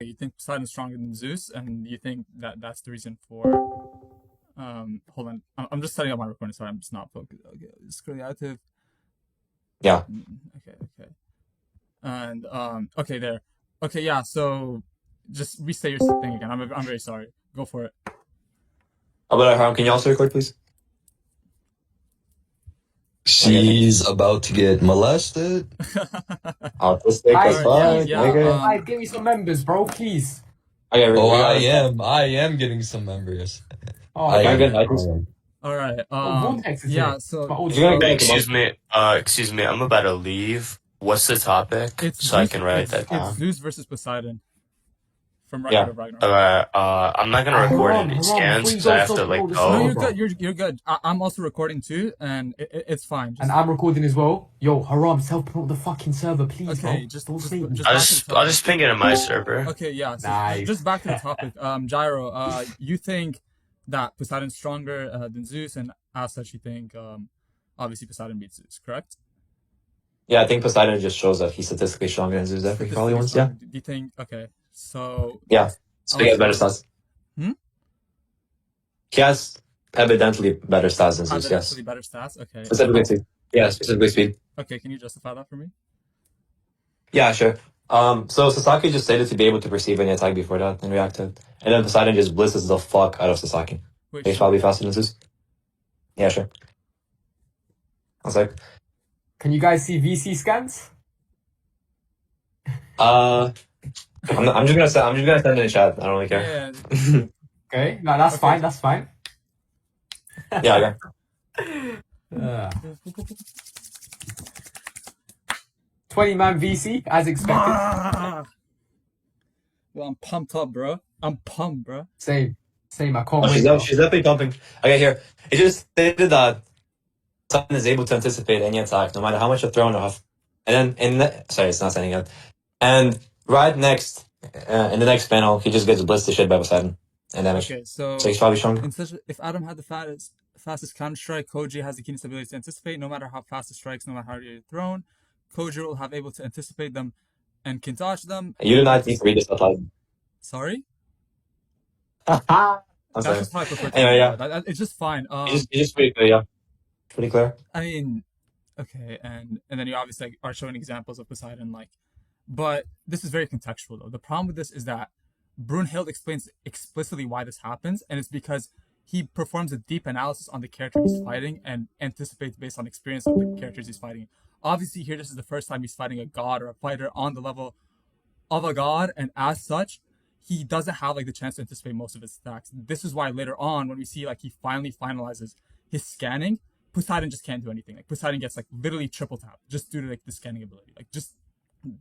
you think Poseidon is stronger than Zeus, and you think that that's the reason for. Hold on, I'm just setting up my recording, so I'm just not focused. Okay, it's creative. Yeah. Okay. And okay, there. Okay, yeah. So just restate your thing again. I'm very sorry. Go for it. How about Haram? Can you also record, please? She's about to get molested. Autistic as fuck, nigga. Give me some members, bro, please. Okay, I am getting some members. Oh, I Can I get am. All right. Vortex is Yeah. here. So Excuse me. I'm about to leave. What's the topic? it's so I Zeus, can write that it's down. Zeus versus Poseidon from Yeah. Record of Ragnarok. I'm not gonna record any scans because I have to like No, go. you're good. You're good. I'm also recording too, and it's fine. And I'm recording as well. Yo, Haram, self-promote the fucking server, please, Okay, bro. just Don't just, sleep. I'll just ping it in my server. Okay, yeah. So Nice. just back to the topic. Gyro, you think that Poseidon's stronger than Zeus, and as such, you think obviously Poseidon beats Zeus, correct? Yeah, I think Poseidon just shows that he's statistically stronger than Zeus ever. He probably wants, yeah. Do you think? Okay, so Yeah. So he has better stats. He has evidently better stats than Zeus, yes. Evidently better stats. Okay. Specifically speed. Yeah, specifically speed. Okay, can you justify that for me? Yeah, sure. So Sasaki just stated to be able to perceive any attack before that and react to it. And then Poseidon just blitzes the fuck out of Sasaki. He's probably faster than Zeus. Yeah, sure. One sec. Can you guys see VC scans? I'm just gonna send it in the chat. I don't really care. Yeah. Okay, no, that's fine. That's fine. Yeah, okay. 20-man VC as expected. Well, I'm pumped up, bro. I'm pumped, bro. Same. I can't wait. wait. She's definitely pumping. Okay, here. It just stated that Poseidon is able to anticipate any attack, no matter how much you're thrown off. And then, sorry, it's not sending out. And right next, in the next panel, he just gets blitzed to shit by Poseidon and damage. Okay, so he's probably stronger. If Adam had the fastest counter strike, Koji has the keenest ability to anticipate. No matter how fast it strikes, no matter how you're thrown, Koji will have able to anticipate them and can dodge them. You do not need to read this out loud. Sorry? I'm That's sorry. just how I prefer to Anyway, yeah. it's just fine. It's just pretty clear, yeah. Pretty clear. I mean, okay, and then you obviously are showing examples of Poseidon, but this is very contextual though. The problem with this is that Brunhild explains explicitly why this happens, and it's because he performs a deep analysis on the character he's fighting and anticipates based on experience of the characters he's fighting. Obviously, here this is the first time he's fighting a god or a fighter on the level of a god, and as such, he doesn't have the chance to anticipate most of his attacks. This is why later on, when we see he finally finalizes his scanning, Poseidon just can't do anything. Poseidon gets literally triple tap just due to the scanning ability.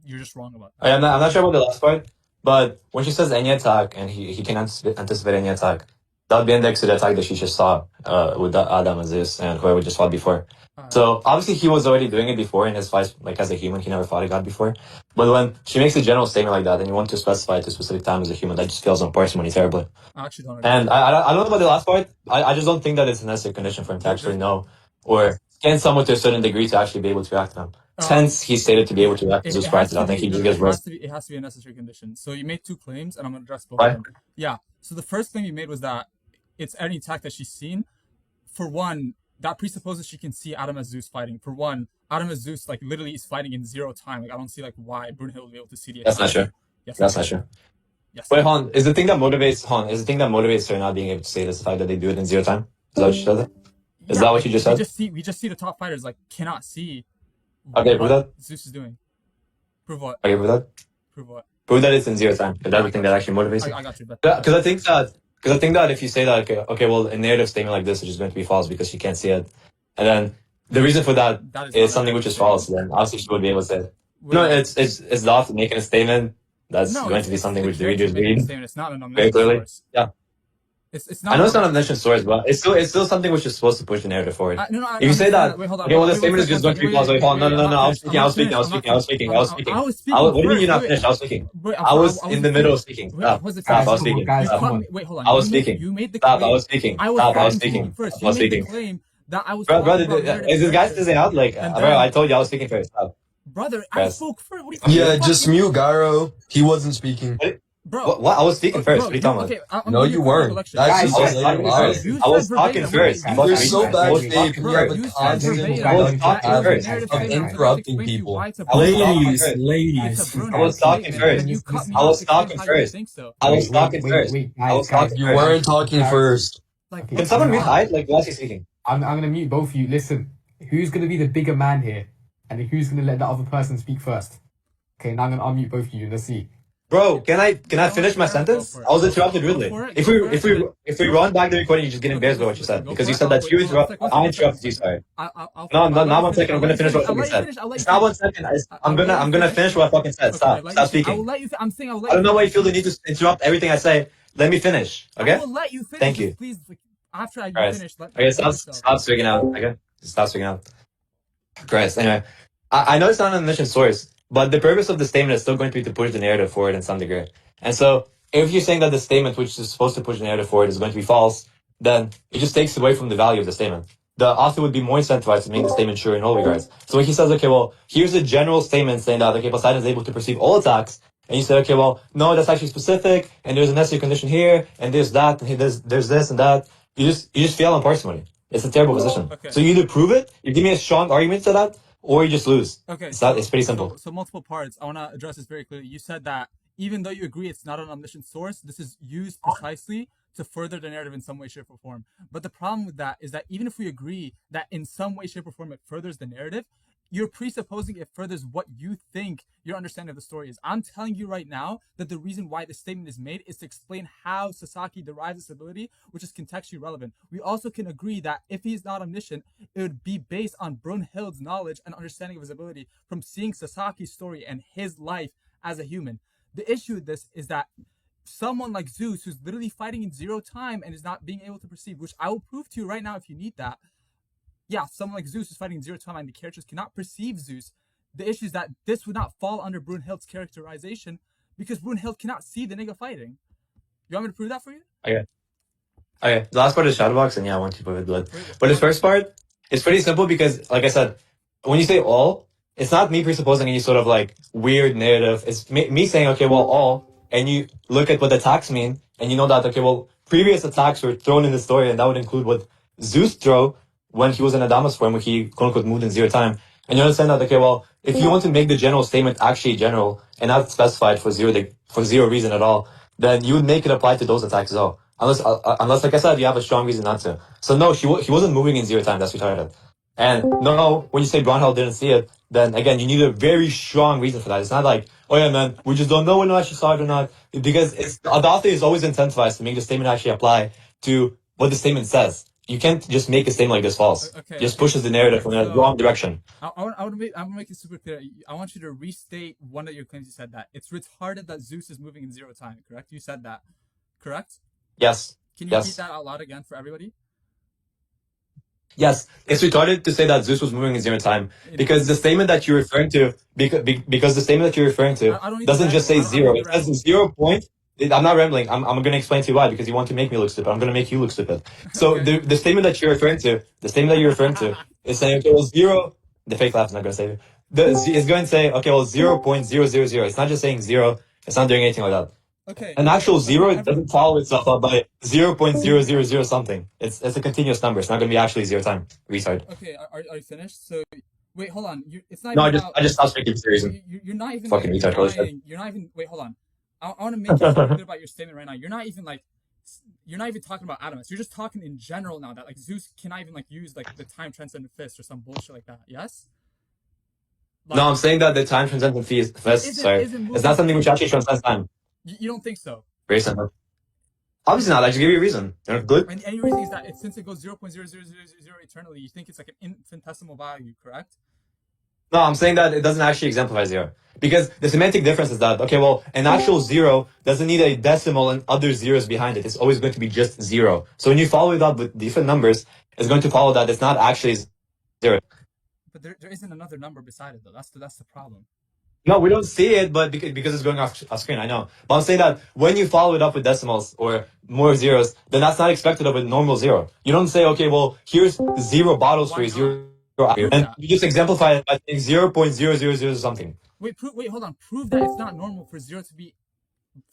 You're just wrong about that. I'm not sure about the last part, but when she says any attack and he can anticipate any attack, that would be indexed to the attack that she just saw with Adam and Zeus and whoever just fought before. So obviously he was already doing it before in his fights, as a human. He never fought a god before. But when she makes a general statement like that and you want to specify it to a specific time as a human, that just feels on parsimony terribly. I actually don't agree. And I don't know about the last part. I just don't think that it's a necessary condition for him to actually know or scan someone to a certain degree to actually be able to react to them. Since he's stated to be able to react to Zeus prior to that, I think he just gets worse. It has to be a necessary condition. So you made two claims, and I'm going to address both Right. of them. Yeah, so the first claim you made was that it's any attack that she's seen. For one, that presupposes she can see Adam as Zeus fighting. For one, Adam as Zeus literally is fighting in zero time. I don't see why Brunhild would be able to see the attack. That's not true. Yes, That's not true. Yes. Wait, Han, is the thing that motivates her not being able to say this the fact that they do it in zero time? Is that what you said? Is that what you just said? We just see the top fighters cannot see Okay, prove that. Zeus is doing. Prove what? Okay, prove that. Prove what? Prove that it's in zero time. If that's the thing that actually motivates you. I got you. Because I think that if you say that, okay, well, a narrative statement like this is just going to be false because she can't see it, and then the reason for that is something which is false, then obviously she would be able to say it. No, it's the author making a statement that's going to be something which the readers read. It's not an very clearly. Source. Yeah. It's not. I know it's not an omniscient source, but it's still something which is supposed to push the narrative forward. If you say that, okay, well, the statement is just going to be false. Wait, hold on, no, I was speaking. What do you mean you're not finished? I was speaking. I was in the middle of speaking. Stop, I was speaking. Wait, hold on. I was speaking. You made the claim. Stop, I was speaking. Stop, I was speaking. First, I was speaking. Claim that I was. Brother, is this guy still out? Bro, I told you I was speaking first. Stop. Brother, I spoke first. Yeah, just mute Gyro. He wasn't speaking. Bro. What? I was speaking first. Bro, What are you talking about? okay, I'm No, giving you a quick weren't. recollection. That's Guys, just I was letting talking you first. lie. You I said was talking verbatim. first. You You're said so I bad was verbatim. faith, talking and you Bro, have a first. you said constant listen, verbatim I guys, was let me mentality talk. talking that it was a first. narrative of statement. I was about to interrupting explain to you people. why it's a I was Brunhilde talking Ladies, first. statement. It's a ladies, I Brunhilde was talking statement, and then first. you cut me I off was to explain talking how you don't first. think so. I was talking first. I Guys, was talking You first. weren't talking first. Like, Okay, Can what the someone mute fuck? Hyde? Like, what's he speaking? I'm gonna mute both of you. Listen, who's gonna be the bigger man here, and who's gonna let the other person speak first? Okay, now I'm gonna unmute both of you. Let's see. Bro, can I You know what? finish my All right, go sentence? for I it. was interrupted Go rudely. for it. If Go we for it. if And we then, if we run back the recording, you just get okay, embarrassed by what you listen. said Go because for you it. said I'll that wait. you Hold on. interrupt. One I second. interrupted you. Sorry. I'll No, I'll let not you 1 finish. second. I'll I'm let gonna you finish finish. what I I'll fucking let you said. finish. I'll let It's you not finish. 1 second. I'm I'll gonna let you I'm gonna finish. finish what I fucking said. Okay, Stop. Stop I will speaking. let you. I'm saying I will let I you don't know why you finish. feel the need to interrupt everything I say. Let me finish. I Okay? will let you finish. Thank Just you. please, like, after you All right. finish, let Okay. mute Stop. yourself. Stop speaking out. Okay. Stop speaking out. Christ. Anyway, I know it's not an omniscient source, but the purpose of the statement is still going to be to push the narrative forward in some degree. And so, if you're saying that the statement, which is supposed to push the narrative forward, is going to be false, then it just takes away from the value of the statement. The author would be more incentivized to make the statement true in all regards. So when he says, okay, well, here's a general statement saying that, okay, Poseidon is able to perceive all attacks, and you say, okay, well, no, that's actually specific, and there's a necessary condition here, and there's that, and there's this and that. You just fail on parsimony. It's a terrible position. Okay. So you either prove it, you give me a strong argument to that, or you just lose. Okay. It's not. It's pretty simple. So multiple parts. I want to address this very clearly. You said that even though you agree it's not an omniscient source, this is used precisely to further the narrative in some way, shape, or form. But the problem with that is that even if we agree that in some way, shape, or form it furthers the narrative, you're presupposing it furthers what you think your understanding of the story is. I'm telling you right now that the reason why this statement is made is to explain how Sasaki derives this ability, which is contextually relevant. We also can agree that if he's not omniscient, it would be based on Brunhild's knowledge and understanding of his ability from seeing Sasaki's story and his life as a human. The issue with this is that someone like Zeus, who's literally fighting in zero time and is not being able to perceive, which I will prove to you right now if you need that, yeah, someone like Zeus is fighting zero time and the characters cannot perceive Zeus. The issue is that this would not fall under Brunhild's characterization because Brunhild cannot see the nigga fighting. You want me to prove that for you? Okay. Okay. The last part is Shadowbox, and yeah, I want to put blood. But the first part is pretty simple because, like I said, when you say all, it's not me presupposing any sort of like weird narrative. It's me saying, okay, well, all, and you look at what the attacks mean, and you know that, okay, well, previous attacks were thrown in the story, and that would include what Zeus threw when he was in Adamus form, when he quote unquote moved in zero time. And you understand that, okay, well, if you want to make the general statement actually general and not specified for zero reason at all, then you would make it apply to those attacks as well. Unless, like I said, you have a strong reason not to. So no, he wasn't moving in zero time. That's retarded. And no, when you say Brownhill didn't see it, then again, you need a very strong reason for that. It's not like, oh yeah, man, we just don't know whether or not she saw it or not. Because the author is always incentivized to make the statement actually apply to what the statement says. You can't just make a statement like this false. Just pushes the narrative in the wrong direction. I want to make it super clear. I want you to restate one of your claims. You said that it's retarded that Zeus is moving in zero time. Correct? You said that. Correct? Yes. Can you repeat that out loud again for everybody? Yes, it's retarded to say that Zeus was moving in zero time because the statement that you're referring to, because the statement that you're referring to doesn't just say zero. It says 0 point. I'm not rambling. I'm going to explain to you why because you want to make me look stupid. I'm going to make you look stupid. So Okay. the statement that you're referring to, is saying okay, well zero. The fake laugh is not going to save you. It's going to say okay, well 0.000. It's not just saying zero. It's not doing anything like that. Okay. An actual zero it doesn't follow itself up by 0.000 something. It's a continuous number. It's not going to be actually zero time. Retard. Okay. Are you finished? So wait, hold on. It's not. No, even I just stopped speaking for a reason. You're not even Fucking like retard. denying. You're not even. Wait, hold on. I want to make it super clear about your statement right now. You're not even like. You're not even talking about Adamus. You're just talking in general now that like Zeus cannot even like use like the time transcendent fist or some bullshit like that. Yes. Like, no, I'm saying that the time transcendent fist. Sorry, it's not something which actually transcends time. You don't think so? Very simple. Obviously not. I just give you a reason. Good. And your reason is that since it goes 0.00000 eternally, you think it's like an infinitesimal value, correct? No, I'm saying that it doesn't actually exemplify zero. Because the semantic difference is that, okay, well, an actual zero doesn't need a decimal and other zeros behind it. It's always going to be just zero. So when you follow it up with different numbers, it's going to follow that it's not actually zero. But there isn't another number beside it, though. That's the problem. No, we don't see it, but because it's going off screen, I know. But I'm saying that when you follow it up with decimals or more zeros, then that's not expected of a normal zero. You don't say, okay, well, here's 0 bottles for a zero, and you just exemplify it by saying 0.000 something. Wait, hold on. Prove that it's not normal for zero to be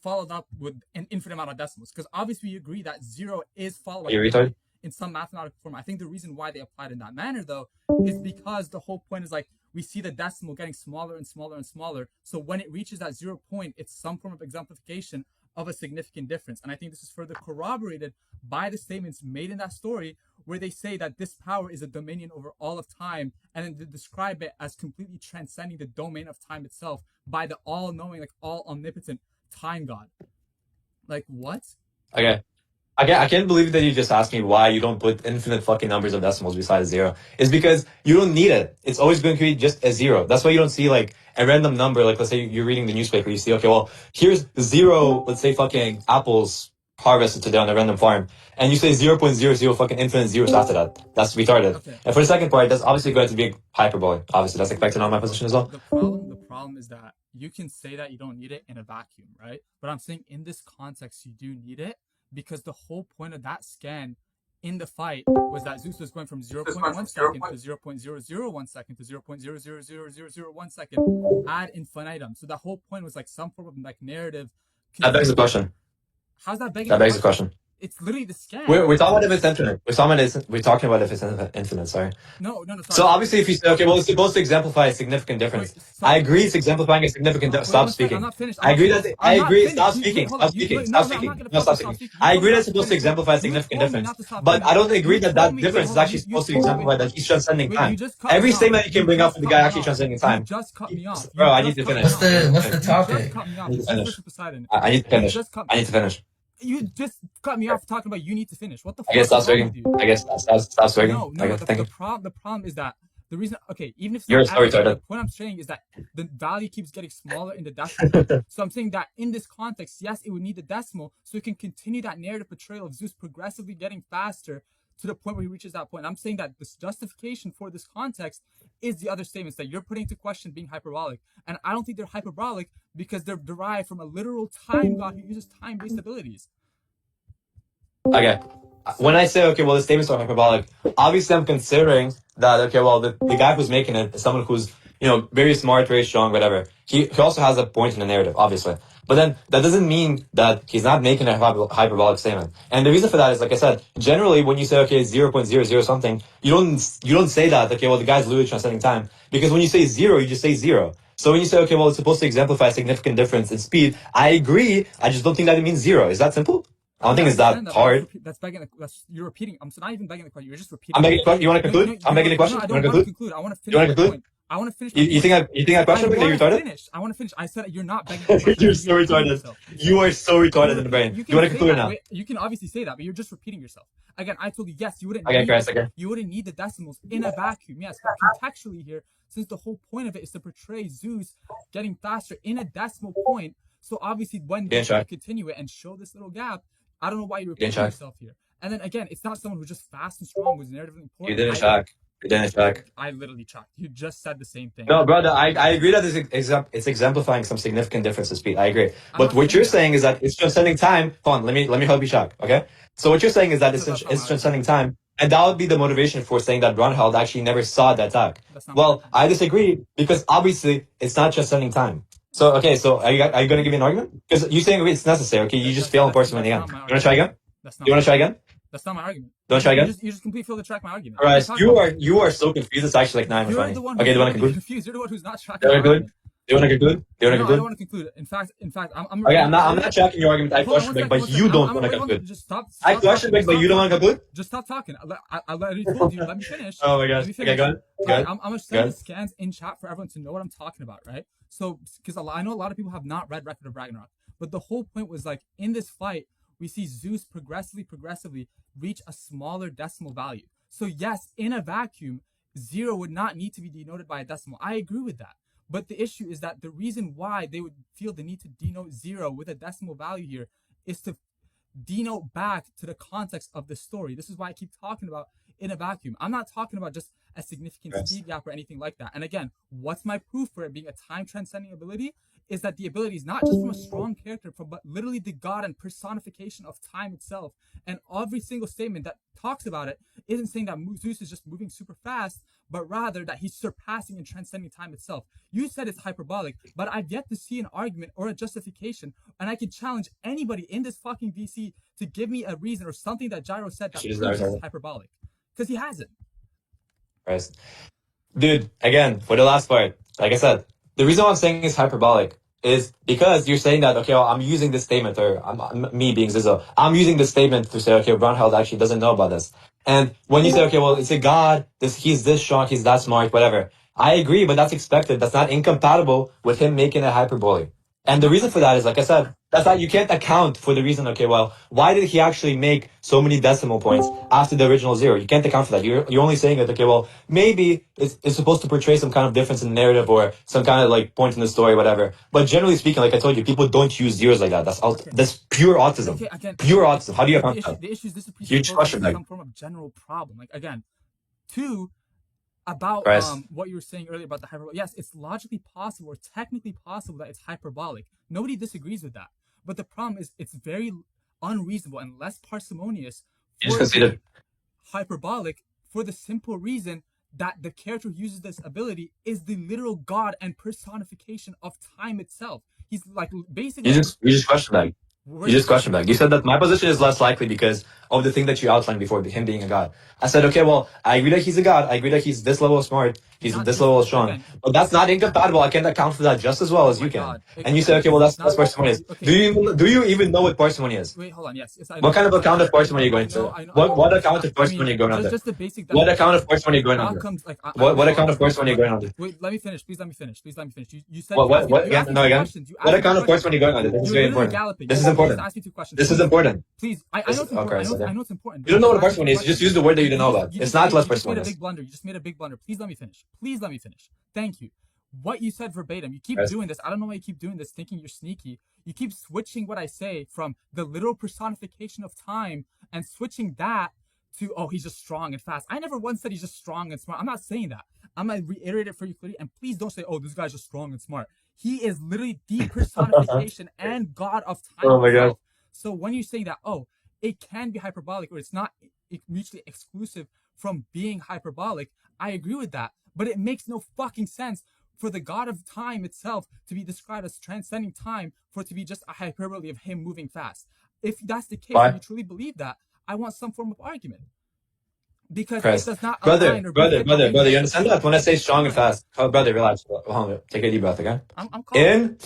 followed up with an infinite amount of decimals. Because obviously we agree that 0 is followed by Are you retarded? in some mathematical form. I think the reason why they applied in that manner, though, is because the whole point is like we see the decimal getting smaller and smaller and smaller. So when it reaches that 0 point, it's some form of exemplification of a significant difference. And I think this is further corroborated by the statements made in that story where they say that this power is a dominion over all of time, and then they describe it as completely transcending the domain of time itself by the all-knowing, like all omnipotent time god. Like what? Okay. I can't believe that you just asked me why you don't put infinite fucking numbers of decimals besides 0. It's because you don't need it. It's always going to be just a 0. That's why you don't see like a random number. Like let's say you're reading the newspaper, you see, okay, well, here's 0, let's say fucking apples harvested today on a random farm. And you say 0.00 fucking infinite zeros after that. That's retarded. Okay. And for the second part, that's obviously going to be hyperbole. Obviously, that's expected on my position as well. The problem is that you can say that you don't need it in a vacuum, right? But I'm saying in this context, you do need it because the whole point of that scan in the fight was that Zeus was going from 0.1 second to 0.001 second to 0.000001 second ad infinitum. So the whole point was like some form of like narrative. That begs the question. How's that begging? That begs the question. It's literally the scan. We're talking about if it's infinite. We're talking about if it's infinite. Sorry. No. Sorry. So obviously, if you say, okay, well, it's supposed to exemplify a significant difference. I agree, it's exemplifying a significant difference. Stop speaking. I'm not finished. I agree that. I agree. Stop speaking. Stop speaking. Stop speaking. No, stop speaking. I agree that it's supposed to exemplify a significant difference, but I don't agree that that difference is actually supposed to exemplify that he's transcending time. Every statement you can bring up for the guy actually transcending time. Just cut me off. Bro, I need to finish. What's the topic? I need to finish. I need to finish. I need to finish. You just cut me off talking about you need to finish. What the fuck? I guess stop speaking. I guess stop speaking. No. The problem is that the reason. Okay, even if you're so retarded. The point I'm saying is that the value keeps getting smaller in the decimal. So I'm saying that in this context, yes, it would need the decimal so it can continue that narrative portrayal of Zeus progressively getting faster to the point where he reaches that point. I'm saying that this justification for this context is the other statements that you're putting into question being hyperbolic. And I don't think they're hyperbolic because they're derived from a literal time god who uses time-based abilities. Okay. When I say, okay, well, the statements are hyperbolic, obviously I'm considering that, okay, well, the guy who's making it is someone who's, very smart, very strong, whatever. He also has a point in the narrative, obviously. But then that doesn't mean that he's not making a hyperbolic statement. And the reason for that is, like I said, generally when you say, okay, 0.00 something, you don't say that, okay, well, the guy's literally transcending time. Because when you say 0, you just say 0. So when you say, okay, well, it's supposed to exemplify a significant difference in speed, I agree. I just don't think that it means 0. Is that simple? I don't think it's that hard. You're repeating. I'm not even begging the question. You're just repeating. I'm begging the question. You want to conclude? I'm begging the question. No, I don't want to conclude. I want to finish. You want to conclude? I want to finish. You think I question because you're retarded? I want to finish. I said you're not begging the question. You're so retarded. You are so retarded in the brain. You want to conclude now? You can obviously say that, but you're just repeating yourself. Again, I told you yes. You wouldn't. You wouldn't need the decimals in a vacuum. Yes, but contextually here, since the whole point of it is to portray Zeus getting faster in a decimal point. So obviously, when you continue it and show this little gap, I don't know why you're repeating yourself here. And then again, it's not someone who's just fast and strong, who's narratively important. You didn't check. You didn't check. I literally checked. You just said the same thing. No, brother, I agree that it's exemplifying some significant difference in speed. I agree. But what you're saying is that it's transcending time. Hold on, let me help you check, okay? So what you're saying is that it's transcending time. And that would be the motivation for saying that Brunheld actually never saw the attack. Well, I disagree because obviously it's not transcending time. So, okay, so are you going to give me an argument? Because you're saying it's necessary, okay? You just fail on person again. You want to try again? You want to try again? That's not my argument. You want to try again? You just completely failed to track my argument. All right, you are so confused. It's actually like not even funny. Okay, do you want to conclude? Confused. You're the one who's not tracking. Do you want to conclude? No, I don't want to conclude. In fact, I'm. Okay, I'm not tracking your argument. I question back, but you don't want to conclude. Just stop. I question back, but you don't want to conclude. Just stop talking. I already told you. Let me finish. Oh my gosh. Okay, go ahead. I'm gonna send the scans in chat for everyone to know what I'm talking about, right? So, because I know a lot of people have not read Record of Ragnarok, but the whole point was like in this fight, we see Zeus progressively reach a smaller decimal value. So yes, in a vacuum, 0 would not need to be denoted by a decimal. I agree with that. But the issue is that the reason why they would feel the need to denote 0 with a decimal value here is to denote back to the context of the story. This is why I keep talking about in a vacuum. I'm not talking about just a significant speed gap or anything like that. And again, what's my proof for it being a time transcending ability is that the ability is not just from a strong character, but literally the god and personification of time itself. And every single statement that talks about it isn't saying that Zeus is just moving super fast, but rather that he's surpassing and transcending time itself. You said it's hyperbolic, but I've yet to see an argument or a justification, and I can challenge anybody in this fucking VC to give me a reason or something that Gyro said that proves it's hyperbolic. Because he hasn't. Right. Dude, again, for the last part, like I said, the reason why I'm saying it's hyperbolic is because you're saying that, okay, well, I'm using this statement, or me being Zizou, I'm using this statement to say, okay, Brunheld actually doesn't know about this. And when you say, okay, well, it's a god, he's this strong, he's that smart, whatever. I agree, but that's expected. That's not incompatible with him making a hyperbole. And the reason for that is, like I said, that's that you can't account for the reason, okay, well, why did he actually make so many decimal points after the original 0? You can't account for that. You're only saying that, okay, well, maybe it's supposed to portray some kind of difference in the narrative or some kind of like point in the story, whatever. But generally speaking, like I told you, people don't use zeros like that. That's pure autism. Okay, again, pure autism. How do you account for that? The issue is this Huge question, some form of general problem. Like, again, two, about what you were saying earlier about the hyperbole. Yes, it's logically possible or technically possible that it's hyperbolic. Nobody disagrees with that. But the problem is it's very unreasonable and less parsimonious for hyperbolic for the simple reason that the character who uses this ability is the literal god and personification of time itself. He's like basically. You just question that. You just questioned back. You said that my position is less likely because of the thing that you outlined before, him being a god. I said, okay, well, I agree that he's a god. I agree that he's this level of smart. He's this level of strong. Again, but that's not incompatible. I can account for that just as well as you can. And you said, okay, well, that's parsimony is. Okay. Do you even know what parsimony is? Wait, hold on. Yes. What kind of account of parsimony are you going to? What account of parsimony are you going under? Just the basic. What account of parsimony are you going under? What account of parsimony are you going under? Wait, let me finish. Please let me finish. You said what again? No, again. What account of parsimony are you going under? This is very important. This is important. Ask me 2 questions. This is important. Please, I know it's important. I know it's important. You don't know what a parsimony is. You just use the word that you don't know about. It's not less parsimony. You just made a big blunder. Please let me finish. Thank you. What you said verbatim. You keep doing this. I don't know why you keep doing this, thinking you're sneaky. You keep switching what I say from the literal personification of time and switching that to, oh, he's just strong and fast. I never once said he's just strong and smart. I'm not saying that. I'm going to reiterate it for you clearly. And please don't say, oh, this guy's just strong and smart. He is literally the personification and god of time. Oh my God. So when you say that, oh, it can be hyperbolic or it's not mutually exclusive from being hyperbolic, I agree with that. But it makes no fucking sense for the god of time itself to be described as transcending time, for it to be just a hyperbole of him moving fast. If that's the case, and you truly believe that, I want some form of argument. Because it does not brother, you understand that? When I say strong and fast, oh, brother, relax. Hold on, take a deep breath, okay? I'm in,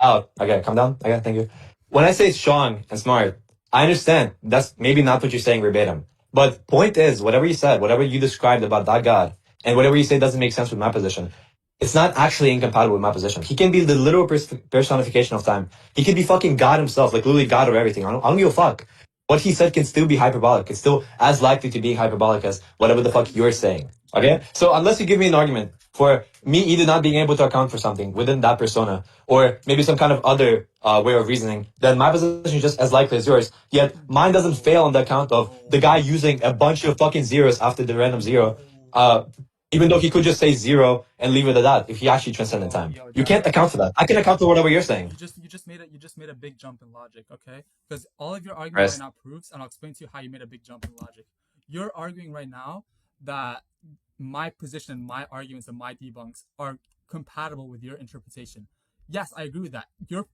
out. Okay, calm down. Okay, thank you. When I say strong and smart, I understand that's maybe not what you're saying verbatim. But point is, whatever you said, whatever you described about that God, and whatever you say doesn't make sense with my position, it's not actually incompatible with my position. He can be the literal personification of time. He can be fucking God himself, like literally God of everything. I don't give a fuck. What he said can still be hyperbolic. It's still as likely to be hyperbolic as whatever the fuck you're saying. Okay? So unless you give me an argument for me either not being able to account for something within that persona, or maybe some kind of other way of reasoning, then my position is just as likely as yours. Yet mine doesn't fail on the account of the guy using a bunch of fucking zeros after the random 0. Even though he could just say 0 and leave it at that, if he actually transcended time. You can't account for that. I can account for whatever you're saying. You just made a big jump in logic, okay? Because all of your argument right now proves, and I'll explain to you how you made a big jump in logic. You're arguing right now that my position, my arguments, and my debunks are compatible with your interpretation. Yes, I agree with that. Your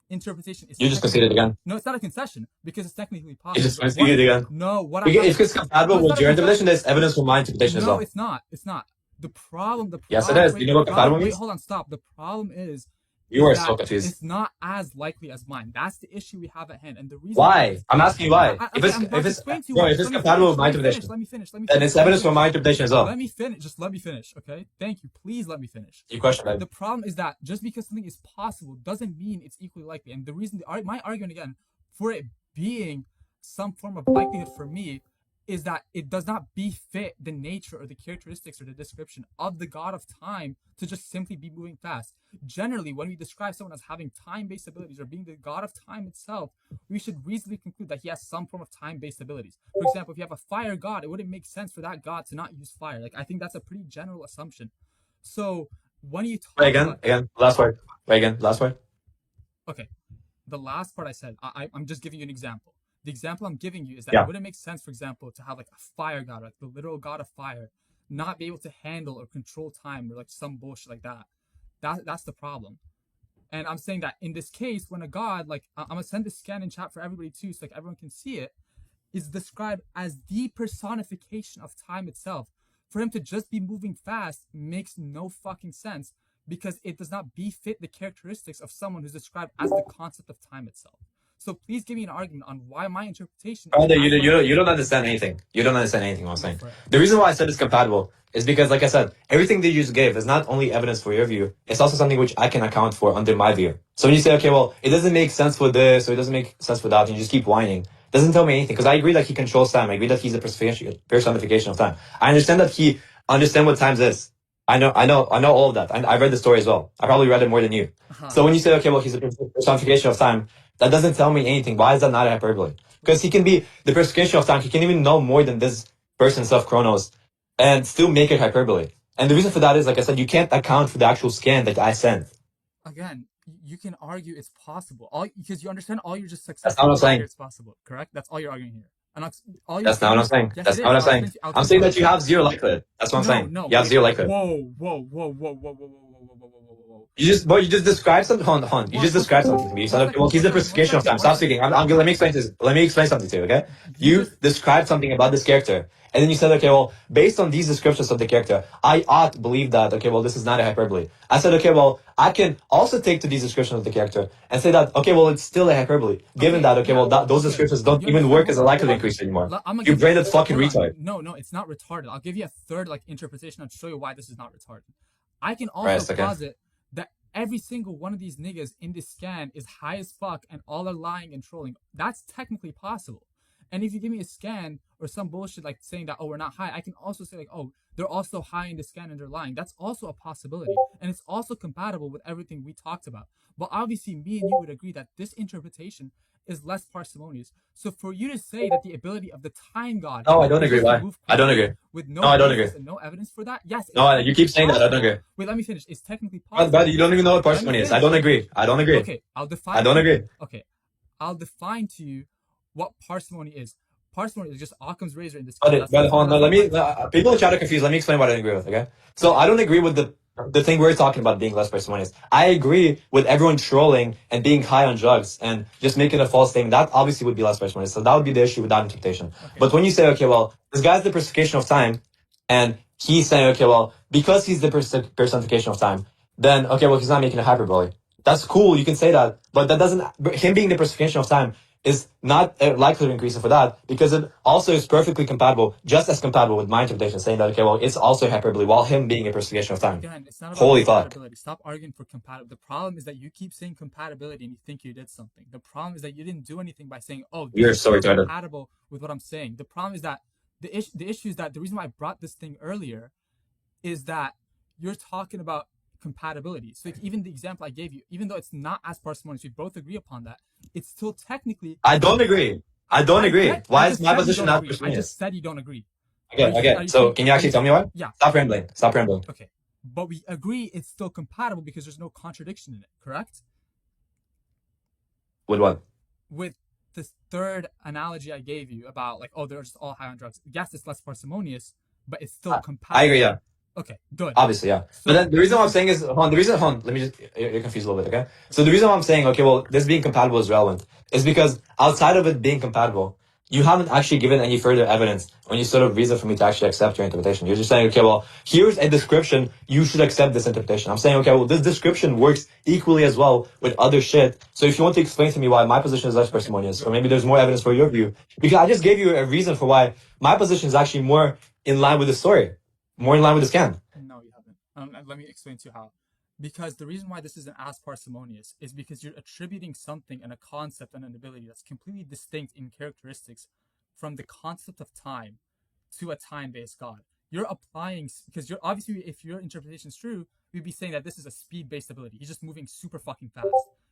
interpretation is. You just conceded again. No, it's not a concession because it's technically possible. You just conceded again. No, if it's compatible with your interpretation, there's evidence for my interpretation as well. No, it's not. It's not. The problem. Yes, it is. Do you know what compatible means? Wait, hold on, stop. The problem is. You are so confused. It's not as likely as mine. That's the issue we have at hand, and the reason. Why? I'm asking you why. If it's compatible with my interpretation, let me finish. Then it's evidence for my interpretation as well. Let me finish. Just let me finish, okay? Thank you. Please let me finish. You question that. The problem is that just because something is possible doesn't mean it's equally likely. And the reason, my argument again, for it being some form of likelihood for me, is that it does not befit the nature or the characteristics or the description of the god of time to just simply be moving fast. Generally, when we describe someone as having time-based abilities or being the god of time itself, we should reasonably conclude that he has some form of time-based abilities. For example, if you have a fire god, it wouldn't make sense for that god to not use fire. Like, I think that's a pretty general assumption. So when you Wait, talk about last word. Wait, again, last word. okay, the last part I said, I'm just giving you an example. The example I'm giving you is that it Yeah. wouldn't make sense, for example, to have like a fire god, like the literal god of fire, not be able to handle or control time or like some bullshit like that. That's the problem. And I'm saying that in this case, when a god, like I'm gonna send this scan in chat for everybody too, so like everyone can see it, is described as the personification of time itself. For him to just be moving fast makes no fucking sense because it does not befit the characteristics of someone who's described as the concept of time itself. So please give me an argument on why my interpretation is Brother, as you don't understand anything. You don't understand anything what I'm Go saying. for it. The reason why I said it's compatible is because, like I said, everything that you just gave is not only evidence for your view, it's also something which I can account for under my view. So when you say, okay, well, it doesn't make sense for this, or it doesn't make sense for that, and you just keep whining, doesn't tell me anything. Because I agree that he controls time. I agree that he's a personification of time. I understand that he understands what times is. I know all of that. I read the story as well. I probably read it more than you. So when you say, okay, well, he's a personification of time, that doesn't tell me anything. Why is that not a hyperbole? Because he can be the personification of time. He can even know more than this person of Chronos and still make it hyperbole. And the reason for that is, like I said, you can't account for the actual scan that I sent. Again, you can argue it's possible. All because you understand all you're just That's successfully not what I'm arguing saying. here it's possible. Correct? That's all you're arguing here. And all you're That's not saying what I'm is saying. yes, it That's not is. what I'm saying. I'll I'm explain to saying you why. that you have zero likelihood. That's what I'm No, saying. no, You have wait. zero likelihood. Whoa. You just described something. Hold on. You One, just one described second. something to me. You One said, okay, second. well, he's One the second. One personification of second. time. One Stop second. speaking. Let me explain this. Let me explain something to you. Okay. You You just described something about this character, and then you said, okay, well, based on these descriptions of the character, I ought to believe that. Okay, well, this is not a hyperbole. I said, okay, well, I can also take to these descriptions of the character and say that, okay, well, it's still a hyperbole. Given okay. that, okay, Yeah. well, those Okay. descriptions don't You even understand? work Hold as a on. Hold likelihood on. increase anymore. I'm gonna You give you. brained fucking Hold on. retard. No, it's not retarded. I'll give you a third like interpretation and show you why this is not retarded. I can also Right, okay. posit that every single one of these niggas in this scan is high as fuck and all are lying and trolling. That's technically possible. And if you give me a scan or some bullshit like saying that, oh, we're not high, I can also say like, oh, they're also high in the scan and they're lying. That's also a possibility. And it's also compatible with everything we talked about. But obviously me and you would agree that this interpretation is less parsimonious. So for you to say that the ability of the time god No, I don't is agree. just to Why? move I don't quickly agree. with No, no I don't agree. basis and no evidence for that, yes, it's No, you technically keep saying that. I don't possible. agree. Wait, let me finish. It's technically But possible. you don't even know what Let me parsimony is. I finish. don't agree. I don't agree. Okay, I'll define. I don't to you- agree. Okay, I'll define to you what parsimony is. Parsimony is just Occam's razor in this case. But hold on, people try to confuse. Let me explain what I agree with. Okay, so Okay. I don't agree with the thing we're talking about being less parsimonious. I agree with everyone trolling and being high on drugs and just making a false statement. That obviously would be less parsimonious. So that would be the issue with that interpretation. Okay. But when you say, okay, well, this guy's the personification of time, and he's saying, okay, well, because he's the personification of time, then okay, well, he's not making a hyperbole. That's cool. You can say that, but that doesn't. Him being the personification of time is not a likelihood increase for that because it also is perfectly compatible, just as compatible with my interpretation, saying that okay, well, it's also hyperbole while him being a personification of time. Again, it's not about Holy fuck! compatibility. Stop arguing for compatibility. The problem is that you keep saying compatibility and you think you did something. The problem is that you didn't do anything by saying, "Oh, this You're is so still retarded. compatible with what I'm saying." The problem is that the issue is that the reason why I brought this thing earlier is that you're talking about compatibility. So like, even the example I gave you, even though it's not as parsimonious, we both agree upon that. It's still technically. I don't agree. I don't agree. Why is my position not I parsimonious? just said you don't agree. Okay. So can you actually tell me why? Yeah. Stop rambling. Stop rambling. Okay. But we agree it's still compatible because there's no contradiction in it, correct? With what? With this third analogy I gave you about like, oh, they're just all high on drugs. Yes, it's less parsimonious, but it's still compatible. I agree. Yeah. Okay, good. Obviously, yeah. So, but then the reason why I'm saying is, hold on, let me just, you're confused a little bit, okay? So the reason why I'm saying, okay, well, this being compatible is relevant is because outside of it being compatible, you haven't actually given any further evidence or any sort of reason for me to actually accept your interpretation. You're just saying, okay, well, here's a description, you should accept this interpretation. I'm saying, okay, well, this description works equally as well with other shit. So if you want to explain to me why my position is less parsimonious, or maybe there's more evidence for your view, because I just gave you a reason for why my position is actually more in line with the story, more in line with the scan. No, you haven't. Let me explain to you how. Because the reason why this isn't as parsimonious is because you're attributing something and a concept and an ability that's completely distinct in characteristics from the concept of time to a time-based god. You're applying, because you're obviously, if your interpretation is true, we'd be saying that this is a speed-based ability. He's just moving super fucking fast.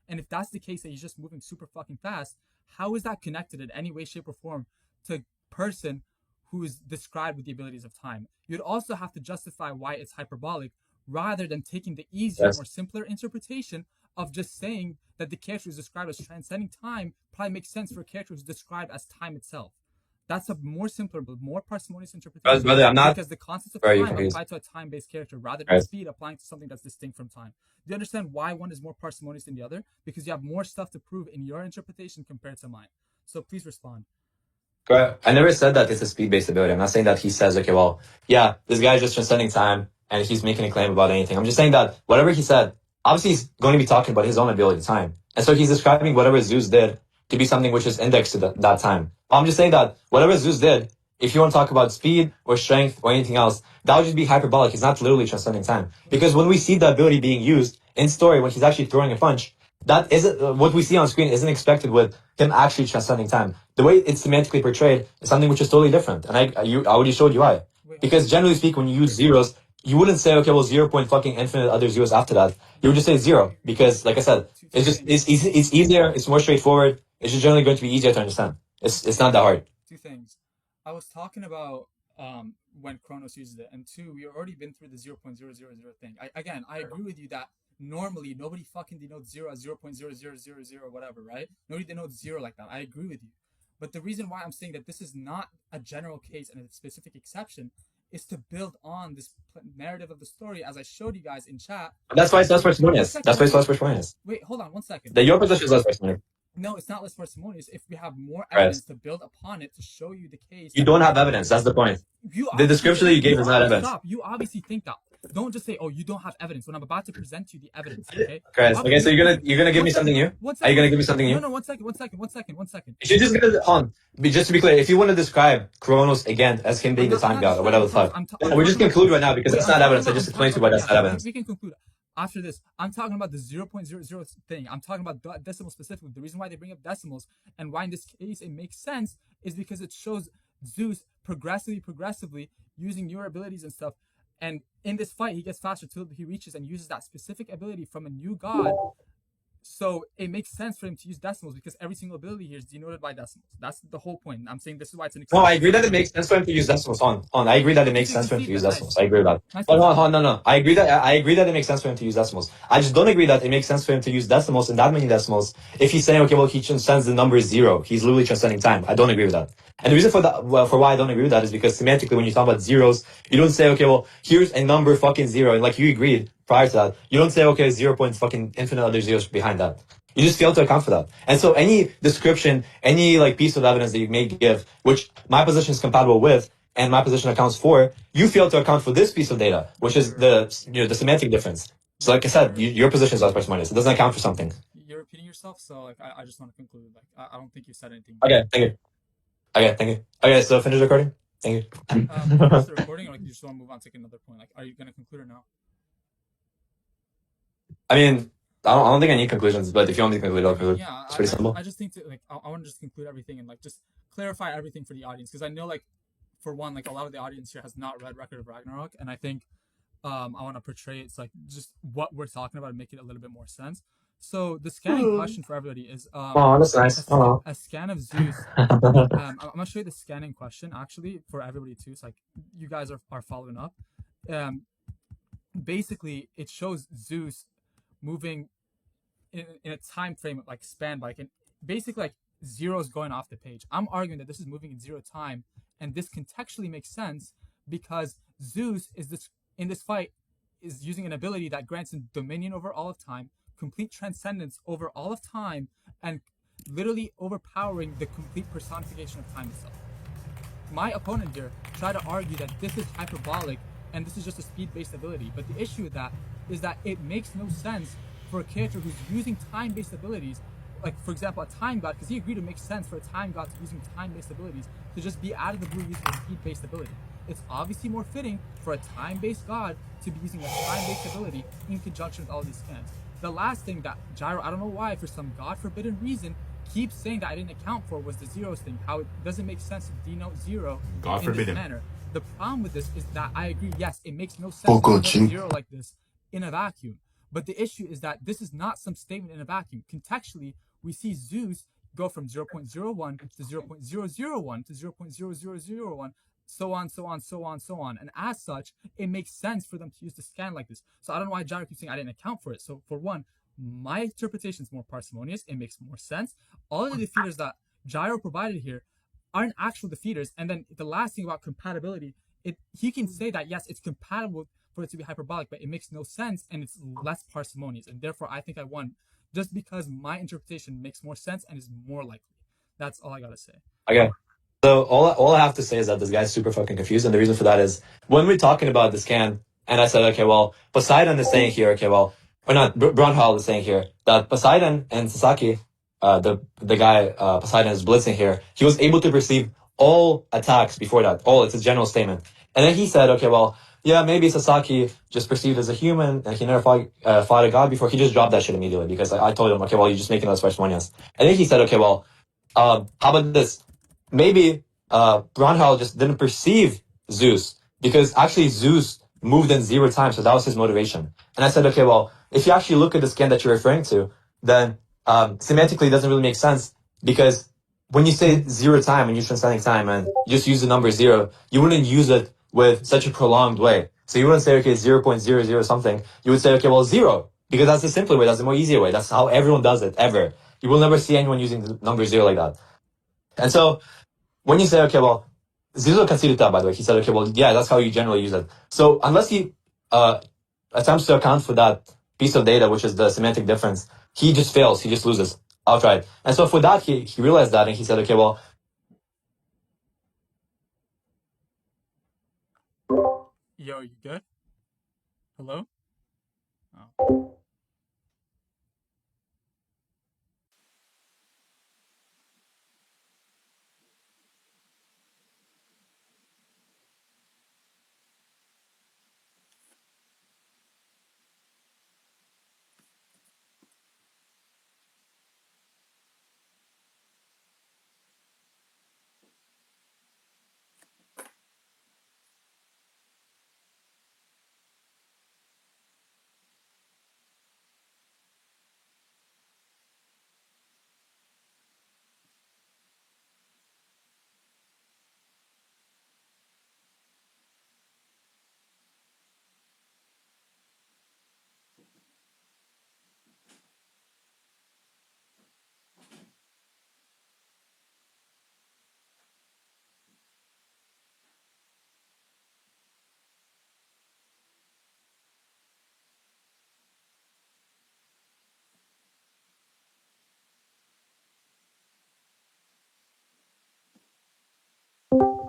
And if that's the case, that he's just moving super fucking fast, how is that connected in any way, shape, or form to a person who is described with the abilities of time? You'd also have to justify why it's hyperbolic rather than taking the easier, Yes. more simpler interpretation of just saying that the character is described as transcending time probably makes sense for a character who's described as time itself. That's a more simpler, but more parsimonious interpretation. Brother, I'm not. Because the concepts of Where are you time confused? apply to a time-based character rather than Right. speed applying to something that's distinct from time. Do you understand why one is more parsimonious than the other? Because you have more stuff to prove in your interpretation compared to mine. So please respond. I never said that it's a speed-based ability. I'm not saying that he says, okay, well, yeah, this guy's just transcending time and he's making a claim about anything. I'm just saying that whatever he said, obviously he's going to be talking about his own ability to time. And so he's describing whatever Zeus did to be something which is indexed to that time. I'm just saying that whatever Zeus did, if you want to talk about speed or strength or anything else, that would just be hyperbolic. He's not literally transcending time. Because when we see the ability being used in story, when he's actually throwing a punch, that isn't what we see on screen isn't expected with him actually transcending time. The way it's semantically portrayed is something which is totally different. And I already showed you why. Because generally speaking, when you use zeros, you wouldn't say, okay, well, 0 point fucking infinite other zeros after that. You would just say zero. Because like I said, it's easier, it's more straightforward. It's just generally going to be easier to understand. It's not that hard. Two things. I was talking about when Kronos uses it, and two, we already been through the 0.000 thing. I agree with you that normally nobody fucking denotes zero as 0.0000 whatever, right? Nobody denotes zero like that. I agree with you. But the reason why I'm saying that this is not a general case and a specific exception is to build on this narrative of the story, as I showed you guys in chat. That's why it's less parsimonious. That's why it's less parsimonious. Wait, hold on 1 second. Your position is less parsimonious. No, it's not less parsimonious if we have more evidence to build upon it to show you the case. You don't have evidence. That's the point. The description that you gave is not evidence. Stop. You obviously think that. Don't just say, "Oh, you don't have evidence." When I'm about to present you the evidence, okay? Chris, okay, so you're gonna give me something new? Are you gonna give me something new? No, 1 second. If you're just gonna just to be clear, if you want to describe Kronos again as him being the time god or whatever the fuck, we just conclude right now because that's not evidence. I just explained to you why that's not evidence. We can conclude after this. I'm talking about the 0.00 thing. I'm talking about decimals specifically. The reason why they bring up decimals and why in this case it makes sense is because it shows Zeus progressively using newer abilities and stuff. And in this fight, he gets faster till he reaches and uses that specific ability from a new god. So it makes sense for him to use decimals because every single ability here is denoted by decimals. That's the whole point. I'm saying this is why it's an exception. No, I agree that it makes sense for him to use decimals. I agree that it makes sense for him to use decimals. I agree with that. No. I agree that it makes sense for him to use decimals. I just don't agree that it makes sense for him to use decimals and that many decimals if he's saying, okay, well, he transcends the number zero. He's literally transcending time. I don't agree with that. And the reason for that, for why I don't agree with that is because semantically, when you talk about zeros, you don't say, okay, well, here's a number fucking zero. And like you agreed prior to that, you don't say, okay, 0 point fucking infinite other zeros behind that. You just fail to account for that. And so any description, any like piece of evidence that you may give, which my position is compatible with and my position accounts for, you fail to account for this piece of data, which is the the semantic difference. So like I said, your position is less parsimonious. It doesn't account for something. You're repeating yourself, so like I just want to conclude. Like I don't think you said anything. Okay, thank you. Okay, so finish recording. Thank you. Finish the recording, or like you just want to move on to another point? Like, are you gonna conclude or no? I mean, I don't think I need conclusions, but if you want me to conclude, I'll conclude. Yeah, it's pretty simple. I just think to like I want to just conclude everything and like just clarify everything for the audience because I know like for one like a lot of the audience here has not read Record of Ragnarok and I think I want to portray it's like just what we're talking about and make it a little bit more sense. So the scanning question for everybody is oh, that's nice. a scan of Zeus. I'm gonna show you the scanning question actually for everybody too. So like you guys are following up. Basically, it shows Zeus moving in a time frame like span like and basically like zeros going off the page. I'm arguing that this is moving in zero time, and this contextually makes sense because Zeus is this in this fight is using an ability that grants him dominion over all of time, complete transcendence over all of time, and literally overpowering the complete personification of time itself. My opponent here tried to argue that this is hyperbolic and this is just a speed-based ability, but the issue with that is that it makes no sense for a character who's using time-based abilities, like for example a time god, because he agreed it makes sense for a time god to using time-based abilities to just be out of the blue using a speed-based ability. It's obviously more fitting for a time-based god to be using a time-based ability in conjunction with all these scans. The last thing that Gyro, I don't know why, for some god-forbidden reason, keeps saying that I didn't account for was the zeros thing, how it doesn't make sense to denote zero in this manner. The problem with this is that I agree, yes, it makes no sense to denote zero like this in a vacuum. But the issue is that this is not some statement in a vacuum. Contextually, we see Zeus go from 0.01 to 0.001 to 0.0001 so on, so on, so on, so on. And as such, it makes sense for them to use the scan like this. So I don't know why Gyro keeps saying I didn't account for it. So for one, my interpretation is more parsimonious. It makes more sense. All of the defeaters that Gyro provided here aren't actual defeaters. And then the last thing about compatibility, he can say that yes, it's compatible for it to be hyperbolic, but it makes no sense and it's less parsimonious. And therefore, I think I won just because my interpretation makes more sense and is more likely. That's all I gotta say. Okay. So all I have to say is that this guy's super fucking confused, and the reason for that is when we're talking about the scan, and I said, okay, well, Poseidon is saying here, okay, well, or not, Brunhall is saying here that Poseidon and Sasaki, the guy Poseidon is blitzing here, he was able to perceive all attacks before that. All, it's a general statement, and then he said, okay, well, yeah, maybe Sasaki just perceived as a human, and he never fought a god before. He just dropped that shit immediately because I told him, okay, well, you're just making those parsimonious. And then he said, okay, well, how about this? Maybe Bronhal just didn't perceive Zeus because actually Zeus moved in 0 times, so that was his motivation. And I said, okay, well, if you actually look at the scan that you're referring to, then semantically it doesn't really make sense because when you say 0 time and you're transcending time and you just use the number 0, you wouldn't use it with such a prolonged way. So you wouldn't say, okay, 0.00 something. You would say, okay, well, 0, because that's the simpler way. That's the more easier way. That's how everyone does it, ever. You will never see anyone using the number 0 like that. And so when you say, okay, well, Zizou conceded that, by the way. He said, okay, well, yeah, that's how you generally use it. So unless he attempts to account for that piece of data, which is the semantic difference, he just fails. He just loses outright. And so for that, he realized that, and he said, okay, well, Yo, you good? Hello? Oh.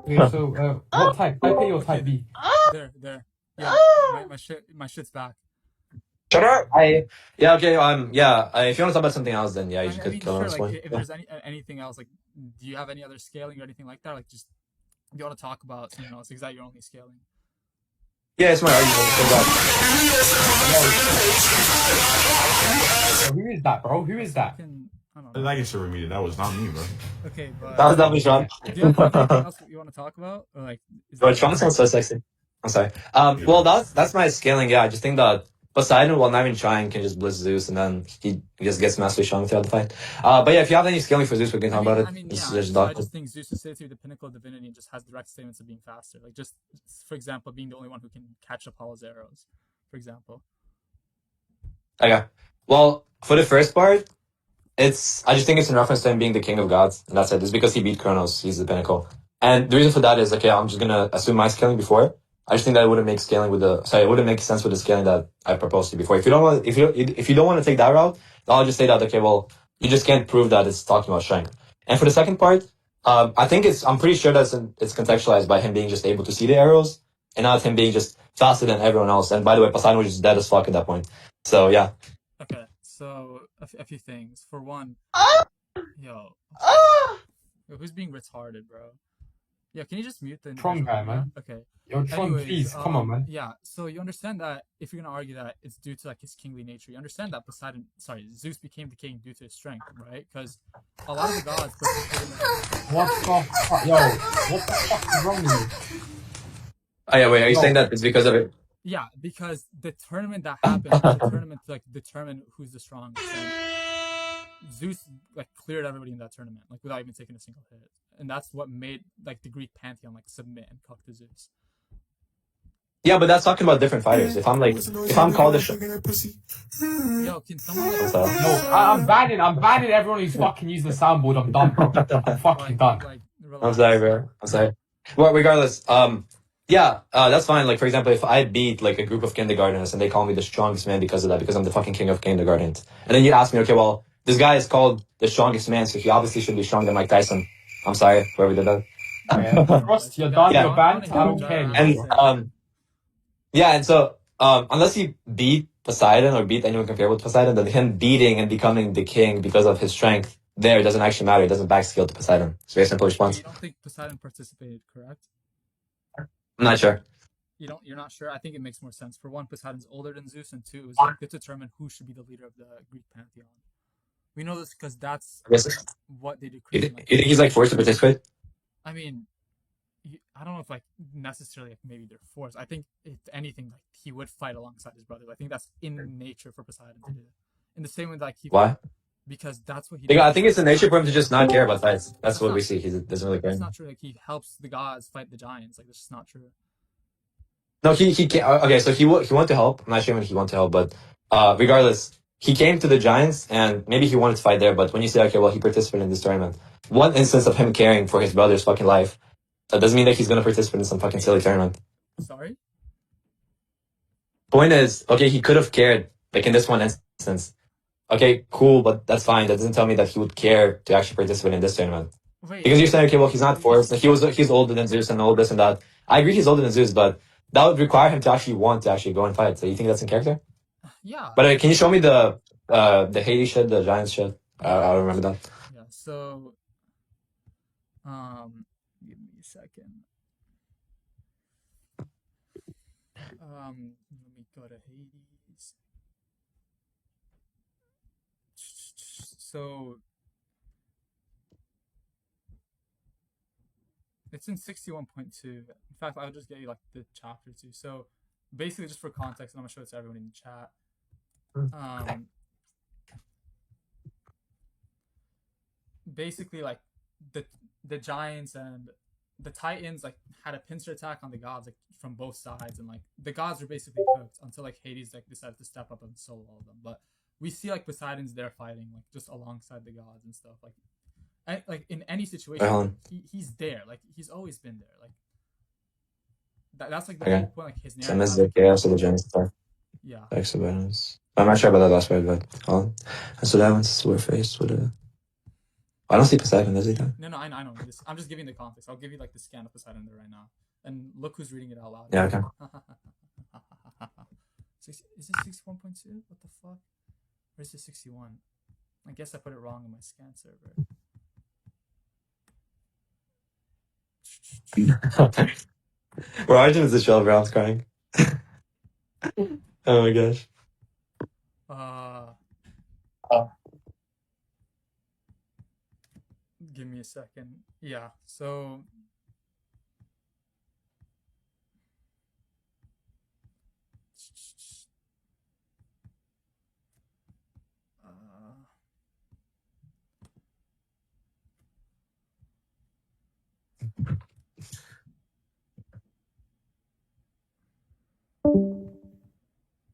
Okay, so what type? Type A or type B? There. Yeah, my shit's back. shut up. If you want to talk about something else, then yeah, you could kill on Sure. this Like, one. if there's anything else, like, do you have any other scaling or anything like that? Like, just do you want to talk about something else? Is that you're only scaling? Yeah, it's my argument. Who is that, bro? Who is that? I don't I know. think should read it. That was not me, bro. Okay, but That was definitely Sean. do you have anything else you want to talk about? Or like, is But that Sean sounds so sexy. I'm sorry. Well, that's my scaling. Yeah, I just think that Poseidon, while not even trying, can just blitz Zeus, and then he just gets massively strong throughout the fight. But yeah, if you have any scaling for Zeus, we can talk about it. So I just think Zeus is said to be the pinnacle of divinity and just has direct statements of being faster. Like, just for example, being the only one who can catch Apollo's arrows, for example. Okay. Well, for the first part, I just think it's in reference to him being the king of gods, and that's it. It's because he beat Kronos. He's the pinnacle. And the reason for that is, okay, I'm just gonna assume my scaling before. I just think that it wouldn't make it wouldn't make sense with the scaling that I proposed to you before. If you don't want to take that route, then I'll just say that, okay, well, you just can't prove that it's talking about strength. And for the second part, I'm pretty sure that it's contextualized by him being just able to see the arrows and not him being just faster than everyone else. And by the way, Poseidon was just dead as fuck at that point. So yeah. Okay, so a few things. For one, yo, who's being retarded, bro? Yeah, can you just mute the Tron guy, man. Okay. Yo, Tron, please, come on, man. Yeah, so you understand that if you're gonna argue that it's due to like his kingly nature, you understand that Zeus became the king due to his strength, right? Because a lot of the gods. What the fuck, yo? What the fuck is wrong with you? Oh yeah, wait. Are you saying that it's because of it? Yeah, because the tournament that happened was a tournament to like determine who's the strongest. Zeus like cleared everybody in that tournament like without even taking a single hit, and that's what made like the Greek pantheon like submit and cuck to Zeus. Yeah, but that's talking about different fighters. If I'm called a Yo, can someone like No, I'm banning everyone who's fucking using the soundboard. I'm done, bro. I'm fucking done. like I'm sorry, bro. I'm sorry. Well, regardless, yeah, that's fine. Like, for example, if I beat like a group of kindergartners and they call me the strongest man because of that, because I'm the fucking king of kindergartens, and then you ask me, okay, well, this guy is called the strongest man, so he obviously should be stronger than Mike Tyson. I'm sorry, whoever did that. Yeah. Frost, you're done. Yeah. You're banned. I don't care anymore. And yeah, and so unless he beat Poseidon or beat anyone comparable to Poseidon, then him beating and becoming the king because of his strength there doesn't actually matter. It doesn't backscale to Poseidon. It's a very simple response. You don't think Poseidon participated, correct? I'm not sure. You're not sure? I think it makes more sense. For one, Poseidon's older than Zeus, and two, it was like to determine who should be the leader of the Greek pantheon. We know this because that's what they do. You think he's like forced to participate? I mean, I don't know if like necessarily like, maybe they're forced. I think if anything, like he would fight alongside his brothers. I think that's in nature for Poseidon to do. In the same way, like he. Why? Because that's what he. I think it's in nature for him to just not care about fights. That's what we see. He doesn't really care. That's not true. Like he helps the gods fight the giants. Like that's just not true. No, he can't. Okay, so he wanted to help. I'm not sure when he wanted to help, but regardless, he came to the giants and maybe he wanted to fight there. But when you say, okay, well, he participated in this tournament, one instance of him caring for his brother's fucking life, that doesn't mean that he's gonna participate in some fucking silly tournament. Sorry. Point is, okay, he could have cared, like in this one instance. Okay, cool, but that's fine. That doesn't tell me that he would care to actually participate in this tournament. Wait, because you're saying, okay, well, he's not forced. He's older than Zeus and all this and that. I agree, he's older than Zeus, but that would require him to actually want to actually go and fight. So you think that's in character? Yeah. But can you show me the Hades shit, the Giants shit? I don't remember that. Yeah. So, give me a second. Let me go to Hades. So it's in 61.2. In fact, I'll just get you like the chapter too. So basically, just for context, and I'm gonna show it to everyone in the chat. Basically, like the giants and the titans like had a pincer attack on the gods like from both sides, and like the gods were basically cooked until like Hades like decided to step up and solo all of them. But we see like Poseidon's there fighting like just alongside the gods and stuff. Like in any situation, he's there. Like he's always been there. Like that's like the whole point. Like his narrative. The chaos of the giants stuff. Yeah. I'm not sure about that last word, but and so that one's we're faced with a. I don't see Poseidon, does he? No, I know. I'm just giving the context. I'll give you like the scan of Poseidon there right now, and look who's reading it out loud. Yeah, okay. Is this 61.2? What the fuck? Where's the 61? I guess I put it wrong in my scan server. Bro, Arjun is a shell, bro. I'm crying. Oh my gosh. Give me a second. Yeah, so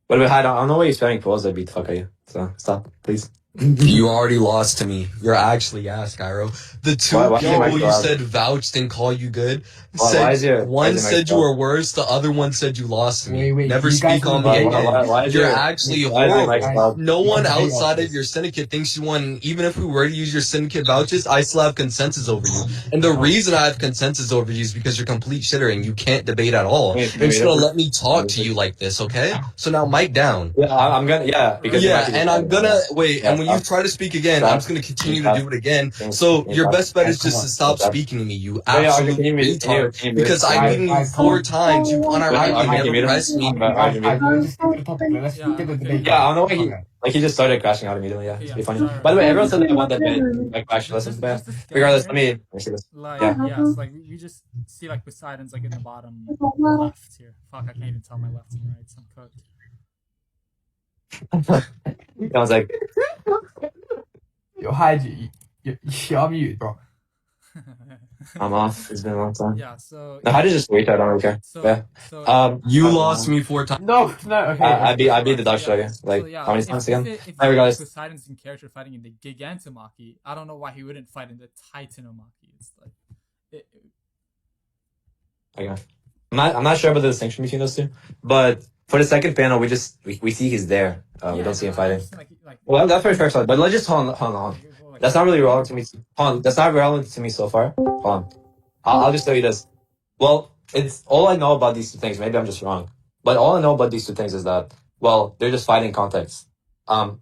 But I don't know why you're spamming pause. I beat the fuck out of you. So stop, please. You already lost to me. You're actually ass, Gyro. The two people you said vouched and call you good one said you were worse, the other one said you lost to me. Wait, Never speak on me again. You're actually horrible. No one outside of your syndicate thinks you won. Even if we were to use your syndicate vouchers, I still have consensus over you. And the reason I have consensus over you is because you're complete shitter and you can't debate at all. You're just gonna let me talk to you like this, okay? So now mic down. Yeah, I'm gonna, and I'm gonna, wait, and when you try to speak again, I'm just gonna continue to do it again. So your best bet is just to stop speaking to me, you absolute retard. Because I beat you 4 times, you unironically never pressed me. I don't know why he just started crashing out immediately. Yeah, it's pretty funny. By the way, everyone said they want that bit. Like, crash lessons, but regardless, let me see this. So like we just see like Poseidon's like in the bottom left here. Fuck, I can't even tell my left and right. I'm cooked. I was like, Yo, Haji, you're muted, bro. I'm off. It's been a long time. Yeah, so No, how did just wait? I don't really care. Yeah. You lost me 4 times. No, okay. I beat the so Dutch yeah, again. Like so yeah, how many if times if again? it, if, Hey, if regardless. Poseidon's in character fighting in the Gigantomachy, I don't know why he wouldn't fight in the Titanomachy. It's like Okay. I'm not sure about the distinction between those two, but for the second panel, we see he's there. We don't see him fighting. Well, that's very fair side, but let's just hold on. That's not really relevant to me. Hold on, that's not relevant to me so far. Hold on. I'll just tell you this. Well, it's all I know about these two things. Maybe I'm just wrong, but all I know about these two things is that, well, they're just fighting context.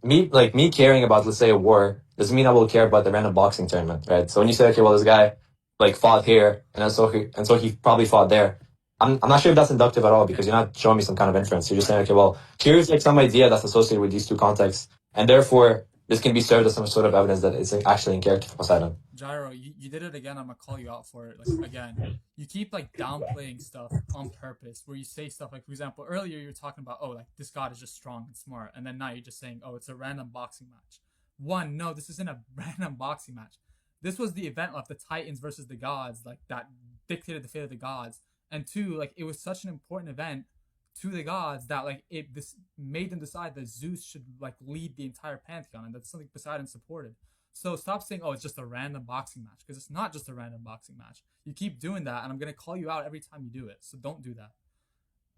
Me caring about, let's say, a war doesn't mean I will care about the random boxing tournament, right? So when you say, okay, well, this guy like fought here, and so he probably fought there. I'm not sure if that's inductive at all because you're not showing me some kind of inference. You're just saying, okay, well, here's like some idea that's associated with these two contexts, and therefore this can be served as some sort of evidence that it's actually in character for Poseidon. Gyro, you did it again. I'm gonna call you out for it. Like again, you keep like downplaying stuff on purpose, where you say stuff like, for example, earlier you were talking about, oh, like this god is just strong and smart, and then now you're just saying, oh, it's a random boxing match. One, no, this isn't a random boxing match. This was the event of the Titans versus the gods, like that dictated the fate of the gods. And two, like it was such an important event to the gods that like this made them decide that Zeus should like lead the entire pantheon, and that's something Poseidon supported. So stop saying, oh, it's just a random boxing match, because it's not just a random boxing match. You keep doing that, and I'm gonna call you out every time you do it. So don't do that.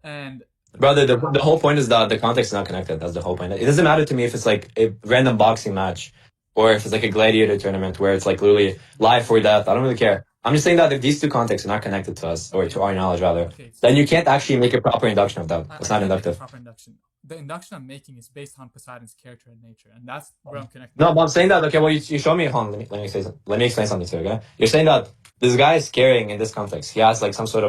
And brother, the whole point is that the context is not connected. That's the whole point. It doesn't matter to me if it's like a random boxing match or if it's like a gladiator tournament where it's like literally life or death. I don't really care. I'm just saying that if these two contexts are not connected to us, or to our knowledge rather, then you can't actually make a proper induction of that. It's not inductive. Proper induction. The induction I'm making is based on Poseidon's character and nature, and that's where I'm connecting. No, but I'm saying that, okay, well, you show me, hold on, let me explain something to you, okay? You're saying that this guy is carrying in this context. He has like some sort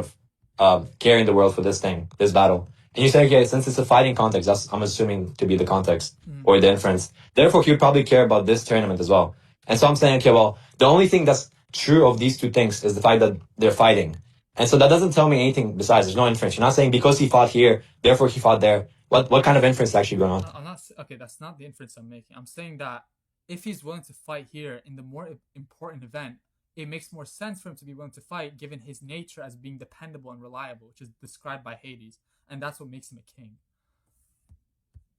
of carrying the world for this thing, this battle. And you say, okay, since it's a fighting context, that's I'm assuming to be the context or the inference. Therefore, he would probably care about this tournament as well. And so I'm saying, okay, well, the only thing that's true of these two things is the fact that they're fighting. And so that doesn't tell me anything besides. There's no inference. You're not saying because he fought here, therefore he fought there. What kind of inference is actually going on? I'm not okay. That's not the inference I'm making. I'm saying that if he's willing to fight here in the more important event, it makes more sense for him to be willing to fight, given his nature as being dependable and reliable, which is described by Hades, and that's what makes him a king.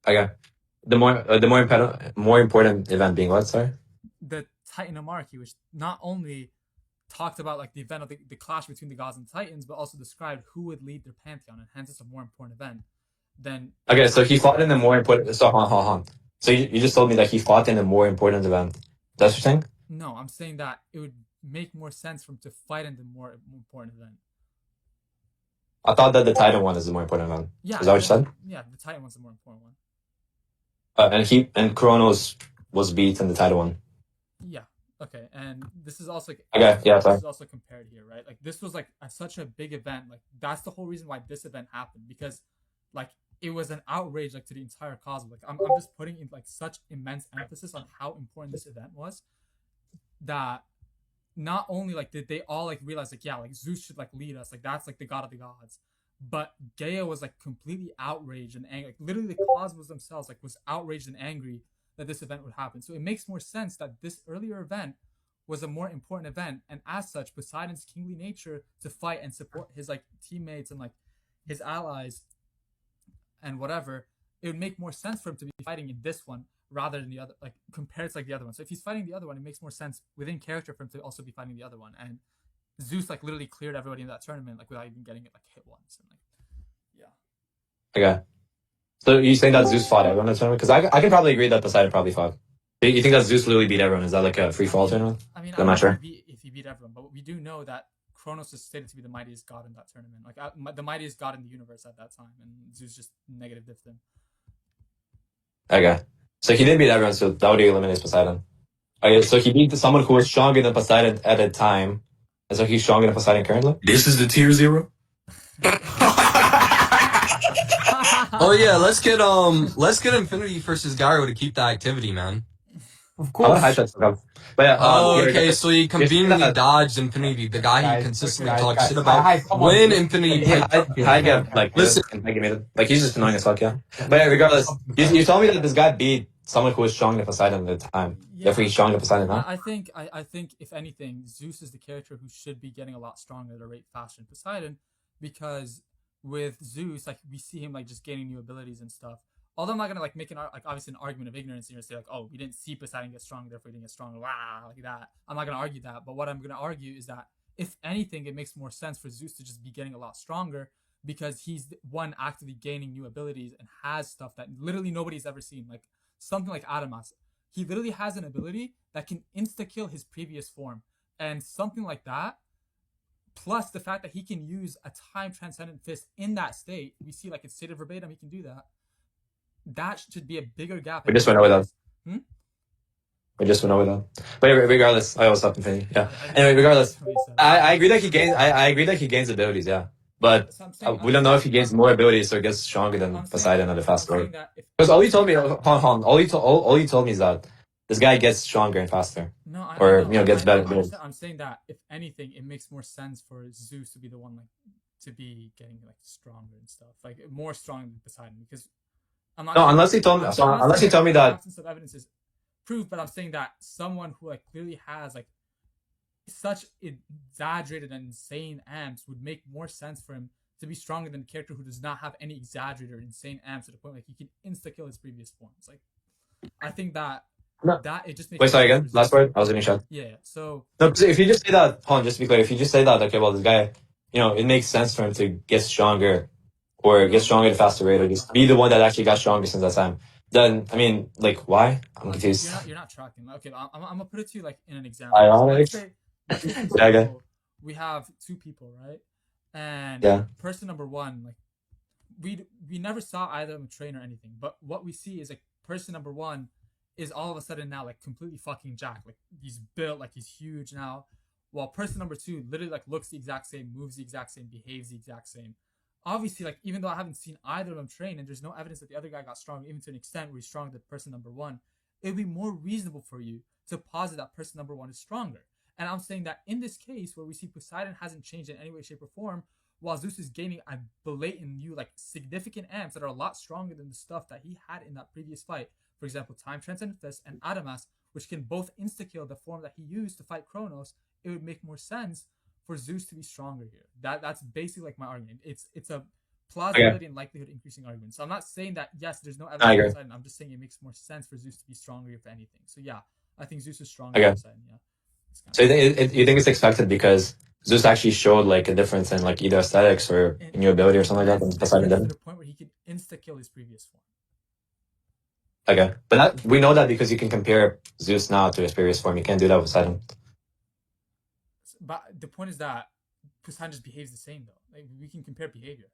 Okay, the more important event being what? Sorry. The Titanomachy, which not only talked about like the event of the clash between the gods and Titans, but also described who would lead their pantheon, and hence it's a more important event than. Okay, so he fought in the more important. So hold on. So you just told me that he fought in a more important event. That's what you're saying? No, I'm saying that it would make more sense for him to fight in the more important event. I thought that the Titan one is the more important one. Yeah, is that what you said? Yeah, the Titan one's the more important one. And Kronos was beat in the Titan one. Yeah. Okay, and this is also this is also compared here, right? Like this was like such a big event. Like that's the whole reason why this event happened, because like it was an outrage like to the entire cosmos. Like I'm just putting in like such immense emphasis on how important this event was, that not only like did they all like realize like, yeah, like Zeus should like lead us, like that's like the god of the gods, but Gaia was like completely outraged and angry. Like literally the cosmos themselves like was outraged and angry that this event would happen. So it makes more sense that this earlier event was a more important event, and as such, Poseidon's kingly nature to fight and support his like teammates and like his allies and whatever, it would make more sense for him to be fighting in this one rather than the other, like compared to like the other one. So if he's fighting the other one, it makes more sense within character for him to also be fighting the other one. And Zeus like literally cleared everybody in that tournament like without even getting it like hit once. And like, yeah. Okay. So you're saying that Zeus fought everyone in the tournament? Because I can probably agree that Poseidon probably fought. You think that Zeus literally beat everyone? Is that like a free-for-all tournament? I mean, I'm not sure. If he beat everyone, but we do know that Kronos is stated to be the mightiest god in that tournament. Like the mightiest god in the universe at that time, and Zeus just negative diffed him. Okay. So he didn't beat everyone, so that would eliminate Poseidon. Okay, so he beat someone who was stronger than Poseidon at a time, and so he's stronger than Poseidon currently? This is the tier 0? Oh yeah, let's get Infinity versus Gyro to keep the activity, man. Of course. But yeah, okay, so he conveniently dodged Infinity, the guy he consistently talks shit about. When Infinity listen, like he's just annoying as fuck, yeah. But yeah, regardless, you told me that this guy beat someone who was stronger than Poseidon at the time. Yeah. Therefore, he's stronger than Poseidon now. I think if anything, Zeus is the character who should be getting a lot stronger at a rate faster than Poseidon, because with Zeus, like we see him like just gaining new abilities and stuff. Although I'm not gonna like make an obviously an argument of ignorance and say like, oh, we didn't see Poseidon get stronger, therefore he didn't get stronger, wow, like that. I'm not gonna argue that. But what I'm gonna argue is that if anything, it makes more sense for Zeus to just be getting a lot stronger, because he's the one actively gaining new abilities and has stuff that literally nobody's ever seen. Like something like Adamas, he literally has an ability that can insta kill his previous form, and something like that. Plus the fact that he can use a time transcendent fist in that state, we see like it's stated verbatim, he can do that. That should be a bigger gap. We just went over that. Hmm? We just went over that. But regardless, I was up to yeah. Anyway, regardless, I agree that he gains. I agree that he gains abilities. Yeah, but we don't know if he gains more abilities or gets stronger than Poseidon at a fast rate. Because all you told me, all you told me is that this guy gets stronger and faster. No, or gets better. I'm saying that if anything, it makes more sense for Zeus to be the one like to be getting like stronger and stuff, like more strong than Poseidon. Because I'm not. No, unless he told me. Unless he told me that absence of evidence is proof, but I'm saying that someone who like clearly has like such exaggerated and insane amps would make more sense for him to be stronger than a character who does not have any exaggerated or insane amps to the point like he can insta kill his previous forms. Like, I think that. No. That it just makes. Wait, sorry again. Last word. I was getting shot. Yeah. So. No, if you just say that, hold on, just to be clear, if you just say that, okay, well, this guy, it makes sense for him to get stronger, or get stronger at a faster rate, or just be the one that actually got stronger since that time. Then, I mean, like, why? I'm confused. You're not tracking. Okay, I'm gonna put it to you like in an example. Let's say we have two people, right? And person number one, like, we never saw either of them train or anything, but what we see is like person number one is all of a sudden now like completely fucking jacked. Like he's built, like he's huge now. While person number two literally like looks the exact same, moves the exact same, behaves the exact same. Obviously, like even though I haven't seen either of them train and there's no evidence that the other guy got stronger, even to an extent where he's stronger than person number one, it would be more reasonable for you to posit that person number one is stronger. And I'm saying that in this case where we see Poseidon hasn't changed in any way, shape, or form, while Zeus is gaining a blatant new, like significant amps that are a lot stronger than the stuff that he had in that previous fight. For example, Time Transcendent Fist and Adamas, which can both insta-kill the form that he used to fight Kronos, it would make more sense for Zeus to be stronger here. That's basically like my argument. It's a plausibility and likelihood increasing argument. So I'm not saying that, yes, there's no evidence for Poseidon. I'm just saying it makes more sense for Zeus to be stronger if anything. So yeah, I think Zeus is stronger than Poseidon, yeah. So you think it's expected because Zeus actually showed like a difference in like either aesthetics or new ability or something like that, and Poseidon didn't? To the point where he could insta-kill his previous form. Okay, but we know that because you can compare Zeus now to his previous form. You can't do that with Poseidon. But the point is that Poseidon just behaves the same, though. Like we can compare behavior.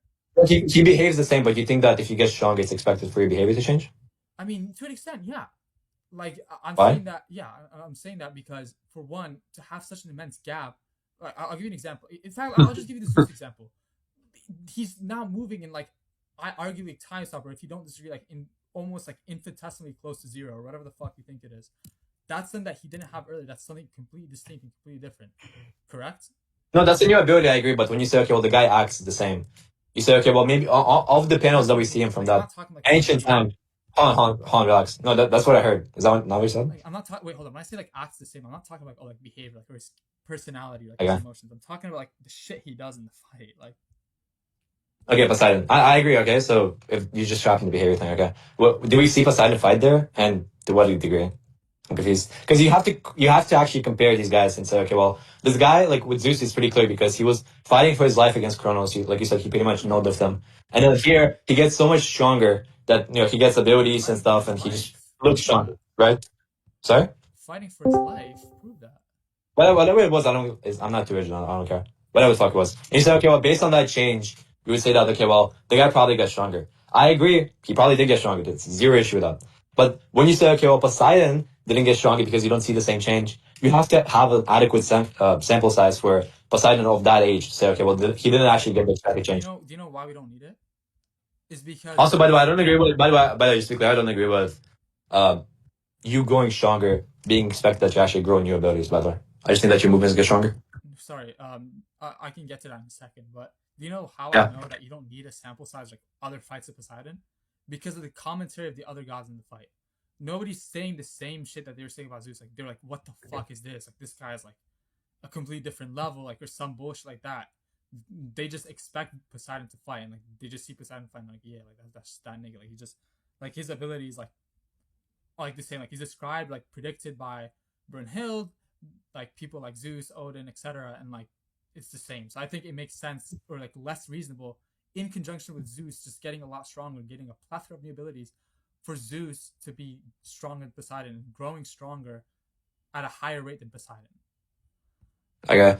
He behaves the same, but you think that if you get stronger, it's expected for your behavior to change? I mean, to an extent, yeah. Like I'm Why? saying that, yeah. I'm saying that because for one, to have such an immense gap. I'll give you an example. In fact, I'll just give you the Zeus example. He's now moving in like, I argue like time stopper. If you don't disagree, like in almost like infinitesimally close to zero or whatever the fuck you think it is. That's something that he didn't have earlier. That's something completely distinct and completely different. Correct? No, that's a new ability. I agree. But when you say, okay, well, the guy acts the same, you say, okay, well, maybe of the panels that we see him from that ancient time. Hold on, relax. No, that's what I heard. Is that not what you said? Like, I'm not talking. Wait, hold on. When I say like acts the same, I'm not talking about like behavior, like or his personality, like his emotions. I'm talking about like the shit he does in the fight, like. Okay, Poseidon. I agree. Okay, so if you're just tracking the behavior thing, okay. Well, do we see Poseidon fight there, and to what degree? I'm confused because you have to actually compare these guys and say, okay, well, this guy like with Zeus is pretty clear because he was fighting for his life against Kronos. Like you said, he pretty much no-deffed them, and then here he gets so much stronger that he gets abilities and stuff, and he just looks stronger, right? Sorry. Fighting for his life, prove that. Whatever it was, I'm not too original. I don't care. Whatever the fuck it was. And you said, okay, well, based on that change, you would say that, okay, well, the guy probably got stronger. I agree. He probably did get stronger. There's zero issue with that. But when you say, okay, well, Poseidon didn't get stronger because you don't see the same change, you have to have an adequate sample size for Poseidon of that age to say, okay, well, he didn't actually get the traffic change. Do you know why we don't need it? It's because. Also, by the way, I don't agree with. By the way, just to be clear, I don't agree with you growing stronger being expected that you actually grow new abilities. By the way, I just think that your movements get stronger. Sorry, I can get to that in a second, but do you know how I know that you don't need a sample size like other fights of Poseidon? Because of the commentary of the other gods in the fight. nobody's saying the same shit that they were saying about Zeus. Like they're like, what the fuck is this? Like this guy's like a completely different level, like or some bullshit like that. They just expect Poseidon to fight, and like they just see Poseidon fight, and like yeah, like that's that nigga. Like he just like his abilities like the same. Like he's described, like predicted by Brunhild, like people like Zeus, Odin, etc. And like it's the same. So I think it makes sense or like less reasonable in conjunction with Zeus just getting a lot stronger, getting a plethora of new abilities, for Zeus to be stronger than Poseidon and growing stronger at a higher rate than Poseidon. Okay.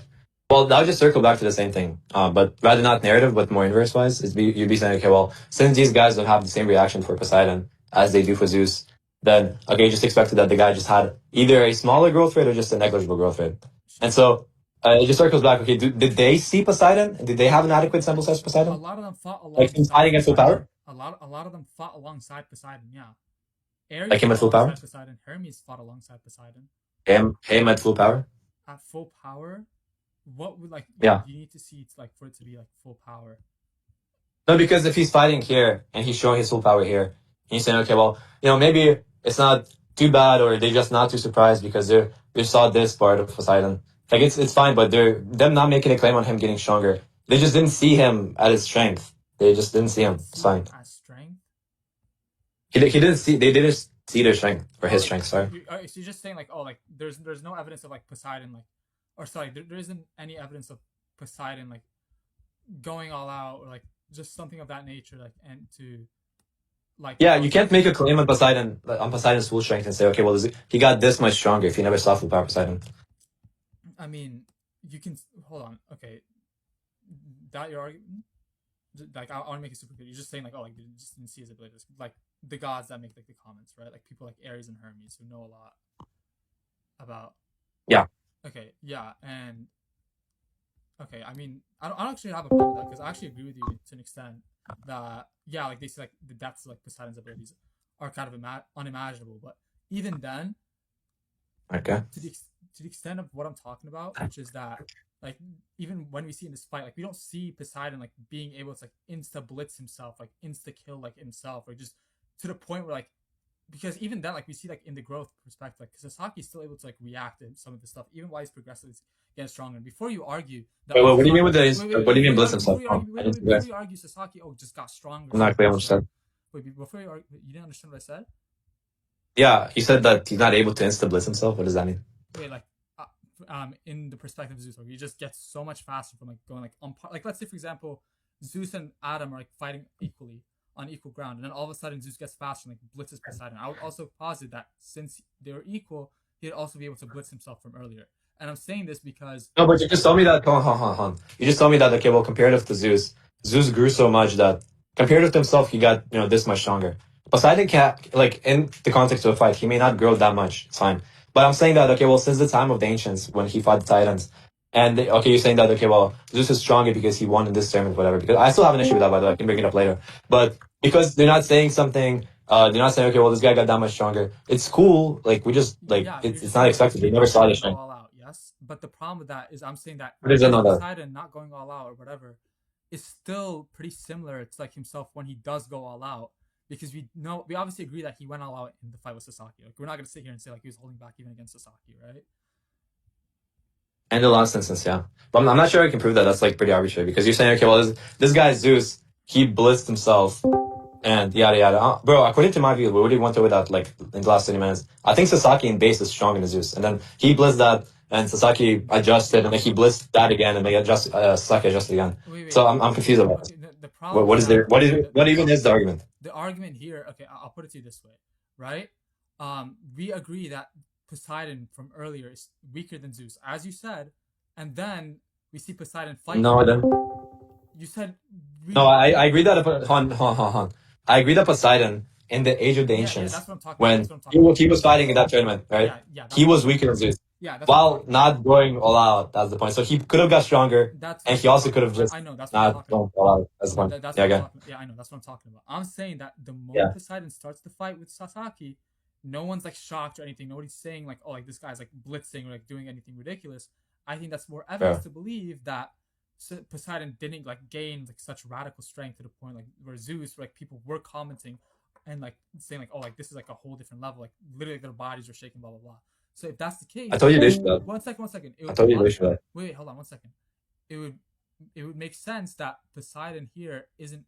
Well, that would just circle back to the same thing, but rather not narrative, but more inverse wise. You'd be saying, okay, well, since these guys don't have the same reaction for Poseidon as they do for Zeus, then okay, you just expected that the guy just had either a smaller growth rate or just a negligible growth rate. And so it just circles back. Okay, did they see Poseidon? Did they have an adequate sample size for Poseidon? A lot of them fought Like him alongside fighting at full Poseidon. power? A lot of them fought alongside Poseidon. Yeah, Ares Like him at fought full power? alongside Poseidon. Hermes fought alongside Poseidon. Him at full power? At full power, what would like Yeah. you need to see to, like for it to be like full power? No, because if he's fighting here and he's showing his full power here, and he's saying, okay, well, maybe it's not too bad, or they're just not too surprised because they saw this part of Poseidon. Like it's fine, but them not making a claim on him getting stronger. They just didn't see him at his strength. They just didn't see him. It's fine. As strength. He didn't see. They didn't see their strength or his strength. Sorry. So you're just saying like, oh, like there's no evidence of like Poseidon like, or sorry, there isn't any evidence of Poseidon like going all out or like just something of that nature, like, and to like. Yeah, you can't make a claim on Poseidon's full strength and say, okay, well, he got this much stronger if you never saw full power Poseidon. I mean, you can hold on. Okay, that your argument. Like I want to make it super clear. You're just saying like, oh, like you just didn't see his abilities, like the gods that make like the comments, right? Like people like Ares and Hermes who know a lot about. Yeah. Okay. Yeah, and okay. I mean, I don't actually have a problem with that because I actually agree with you to an extent that yeah, like they say like the depths of like Poseidon's abilities are kind of unimaginable, but even then, okay, to the extent of what I'm talking about, which is that. Like even when we see in this fight, like we don't see Poseidon like being able to like insta blitz himself, like insta kill like himself, or just to the point where like because even then like we see like in the growth perspective, like Sasaki's still able to like react to some of the stuff even while he's progressively getting stronger. And before you argue, wait, what do you mean with the? What do you mean blitz himself? Before you argue Sasaki, just got stronger. I'm not clear on what you said. Wait, before you argue, you didn't understand what I said? Yeah, you said that he's not able to insta blitz himself. What does that mean? Wait, like. In the perspective of Zeus, like, he just gets so much faster from like going like on par. Like let's say for example, Zeus and Adam are like fighting equally on equal ground, and then all of a sudden Zeus gets faster and like blitzes Poseidon. I would also posit that since they were equal, he'd also be able to blitz himself from earlier. And I'm saying this because no, but you just told me that. Hold on. You just told me that okay, well, comparative to Zeus, Zeus grew so much that comparative to himself, he got this much stronger. Poseidon can't like in the context of a fight, he may not grow that much. It's fine. But I'm saying that, okay, well, since the time of the ancients, when he fought the Titans, and okay, you're saying that, okay, well, Zeus is stronger because he won in this tournament, whatever. Because I still have an issue with that, by the way. I can bring it up later. But because they're not saying something, they're not saying, okay, well, this guy got that much stronger. It's cool. Like, we just, like, yeah, it's not expected. They never saw this thing. All out, yes. But the problem with that is I'm saying that Poseidon not going all out or whatever is still pretty similar to like himself when he does go all out. Because we obviously agree that he went all out in the fight with Sasaki. Like we're not gonna sit here and say like he was holding back even against Sasaki, right? And the last instance, yeah. But I'm not sure I can prove that. That's like pretty arbitrary because you're saying, okay, well, this guy Zeus, he blitzed himself and yada yada. Bro, according to my view, we already went over that like in the last 20 minutes. I think Sasaki in base is stronger than Zeus, and then he blitzed that, and Sasaki adjusted, and then he blitzed that again, and they Sasaki adjusted again. Wait. So I'm confused about it. The problem. What even is the argument? The argument here, okay, I'll put it to you this way, right? We agree that Poseidon from earlier is weaker than Zeus, as you said, and then we see Poseidon fight. No, then. You said. No, I agree that. I agree that Poseidon in the age of the ancients, that's what I'm talking when about. he was fighting in that tournament, right? He was weaker than Zeus. Yeah, while not going all out, that's the point. So he could have got stronger, and he also could have just not gone all out. That's the point. I know. That's what I'm talking about. I'm saying that the moment Poseidon starts the fight with Sasaki, no one's like shocked or anything. Nobody's saying like, oh, like this guy's like blitzing or like doing anything ridiculous. I think that's more evidence to believe that Poseidon didn't like gain like such radical strength to the point like where Zeus, like people were commenting and like saying like, oh, like this is like a whole different level. Like literally their bodies are shaking, blah blah blah. So if that's the case, I told you they should have. one second. I told you they should have. Wait, hold on 1 second. It would make sense that Poseidon here isn't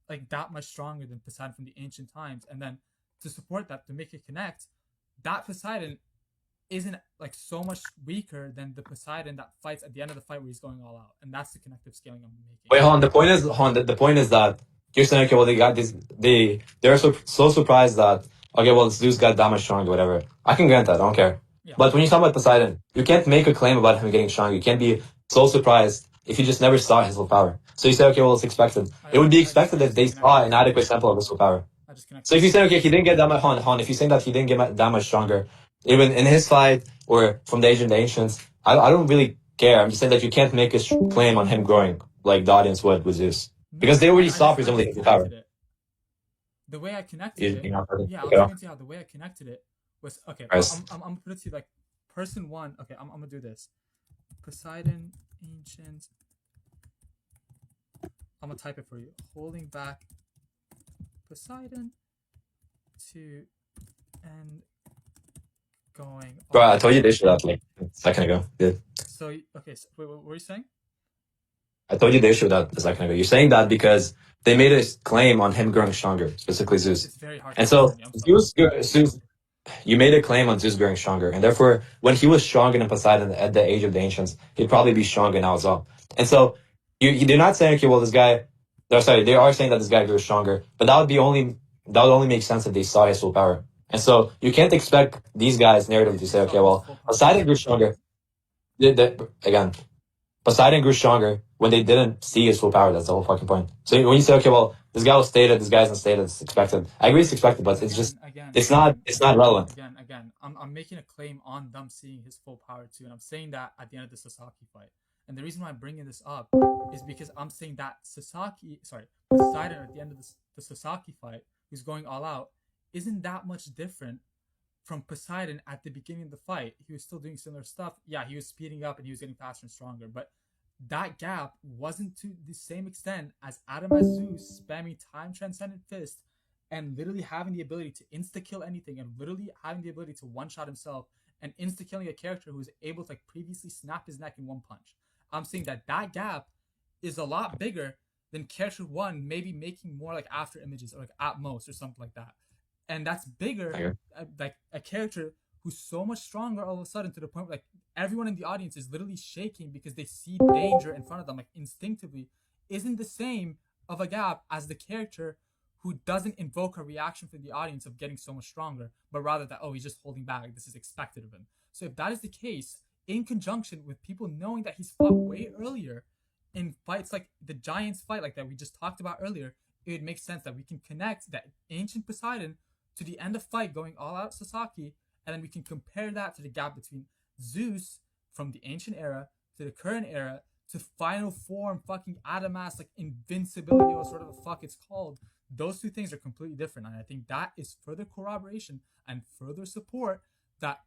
like that much stronger than Poseidon from the ancient times, and then to support that, to make it connect, that Poseidon isn't like so much weaker than the Poseidon that fights at the end of the fight where he's going all out, and that's the connective scaling I'm making. Wait, hold on. The point is that you're saying, okay, well, they got this. They're so surprised that, okay, well, Zeus got that much stronger, whatever. I can grant that. I don't care. Yeah. But when you talk about Poseidon, you can't make a claim about him getting stronger. You can't be so surprised if you just never saw his full power. So you say, okay, well, it's expected. It would be expected if they saw an adequate sample of his full power. So if you say, okay, he didn't get that much, hold on, if you say that he didn't get that much stronger, even in his fight or from the ancients, I don't really care. I'm just saying that you can't make a claim on him growing like the audience would with Zeus. Because they already saw presumably his power. The way I connected it, yeah, I'll explain to you how the way I connected it was, okay, I'm gonna put it to you like person one, okay, I'm gonna do this. Poseidon, ancient, I'm gonna type it for you. Holding back Poseidon to and going. Bro, I told you they should have like a second ago. Yeah. So, okay, so, wait, what were you saying? I told you they should have a second ago. You're saying that because they made a claim on him growing stronger, specifically Zeus. It's very hard. And so Zeus, you made a claim on Zeus growing stronger, and therefore, when he was stronger than Poseidon at the age of the ancients, he'd probably be stronger now as well. And so, they're not saying, okay, well, this guy. No, sorry, they are saying that this guy grew stronger, but that would only make sense if they saw his full power. And so, you can't expect these guys' narrative to say, okay, well, Poseidon grew stronger. Again, Poseidon grew stronger when they didn't see his full power. That's the whole fucking point. So when you say, okay, well, this guy was stated, this guy isn't stated, it's expected. I agree it's expected, but it's just, it's not relevant. Again, I'm making a claim on them seeing his full power too, and I'm saying that at the end of the Sasaki fight. And the reason why I'm bringing this up is because I'm saying that Poseidon at the end of the Sasaki fight, who's going all out, isn't that much different from Poseidon at the beginning of the fight. He was still doing similar stuff. Yeah, he was speeding up and he was getting faster and stronger, but that gap wasn't to the same extent as Adam as Zeus spamming time transcendent fist and literally having the ability to insta-kill anything and literally having the ability to one-shot himself and insta-killing a character who was able to like previously snap his neck in one punch. I'm saying that gap is a lot bigger than character one maybe making more like after images or like at most or something like that. And that's bigger, like a character who's so much stronger all of a sudden to the point where like everyone in the audience is literally shaking because they see danger in front of them, like instinctively, isn't the same of a gap as the character who doesn't invoke a reaction from the audience of getting so much stronger, but rather that, oh, he's just holding back, like, this is expected of him. So if that is the case, in conjunction with people knowing that he's fought way earlier in fights like the Giants fight like that we just talked about earlier, it would make sense that we can connect that ancient Poseidon to the end of fight going all out Sasaki, and then we can compare that to the gap between Zeus from the ancient era to the current era to final form fucking Adamas, like invincibility or sort of the fuck it's called. Those two things are completely different, and I think that is further corroboration and further support that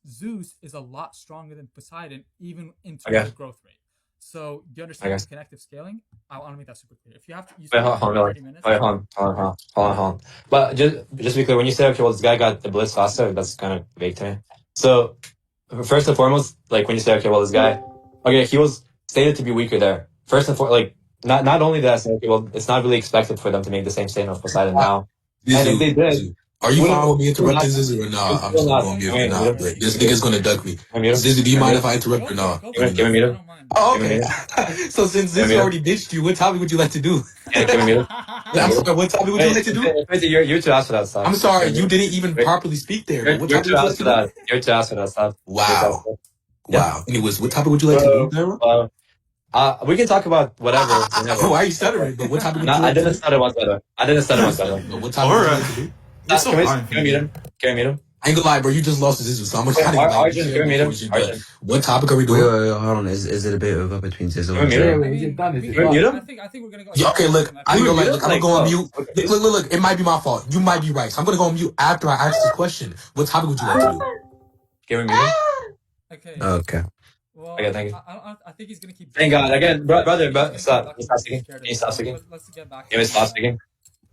Zeus is a lot stronger than Poseidon, even in terms of growth rate. So, do you understand the connective scaling? I want to make that super clear. If you have to use 30 minutes. Hold on. But just to be clear, when you say, okay, well, this guy got the blitz faster, that's kind of vague to me. So, first and foremost, like when you say, okay, well, this guy, okay, he was stated to be weaker there. First and foremost, like, not only that, I say, okay, well, it's not really expected for them to make the same statement of Poseidon now. And if they did, are you fine with me interrupting Zizou or not? I'm just gonna go on mute if not. This nigga's gonna duck me. Zizou, do you mind if I interrupt or not? Give me mute. Oh, okay. So since Zizou already ditched you, what topic would you like to do? Yeah, give me mute. I'm sorry, what topic would you like to do? You're too asked for that stuff. I'm sorry, you didn't even properly speak there. But what topic would you like to do? You're too asked for that stuff. Wow. Wow. Anyways, what topic would you like to do, Gyro? We can talk about whatever. Why are you stuttering? But what topic would you like to do? I didn't stutter once, brother. But what topic would you like to do? Can we meet him? Can we meet him? I ain't gonna lie, bro. You just lost to Zizou, so I'm gonna try to Arjun, can we meet him? What topic are we doing? Wait, hold on. Is it a bit over between Zizou and Gyro? Is it done? Is it Can we done? meet him? I think we're gonna go. Yeah, okay, look, I ain't gonna lie. Look, I'm gonna go on mute. Look. It might be my fault. You might be right. So I'm gonna go on mute after I ask this question. What topic would you like to do? Can we meet him? Okay. Okay. Well, Okay, thank you. I think he's gonna keep. Thank God. Again, brother, stop. Stop speaking. Can you stop speaking? Let's get back. Can we stop speaking?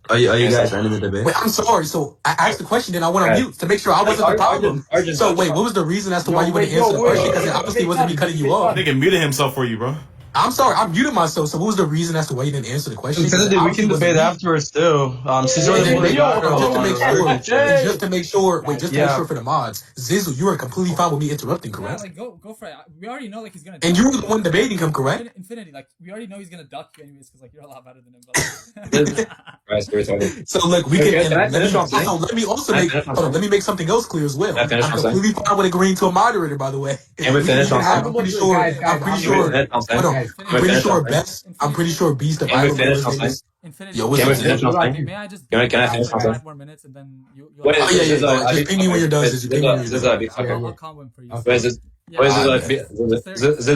Are you guys ending the debate? Wait, I'm sorry. So I asked the question, then I went on mute to make sure I wasn't the problem. So wait, what was the reason as to why you wouldn't answer the question? Because it obviously wasn't me cutting you off. Nigga muted himself for you, bro. I'm sorry, I muted myself. So what was the reason as to why you didn't answer the question? We can debate afterwards too. Caesar And then was just to make sure for the mods, Zizou, you were completely fine with me interrupting, correct? Yeah, like go for it. We already know like he's gonna. And you were the one debating him, correct? Infinity, like we already know he's gonna duck you anyways because like you're a lot better than him. But, So look, we can. Let me also Can I make. finish Hold on, let me make something else clear as well. Can I finish I'm what I'm saying? completely fine with agreeing to a moderator, by the way. Can we finish what I'm I'm pretty sure. I'm pretty sure. Hold on. I'm pretty sure Best. I'm pretty sure Beast the Can we Bible finish knows what I'm this. Infinity. Yo, what's Can we up, finish what I'm saying? May I just? Can I finish what I'm saying? 5 more minutes and then you. Wait, Oh yeah. Just ping me when you're done. Zizou. Ping me when you're done. I'll combo him for you. Wait,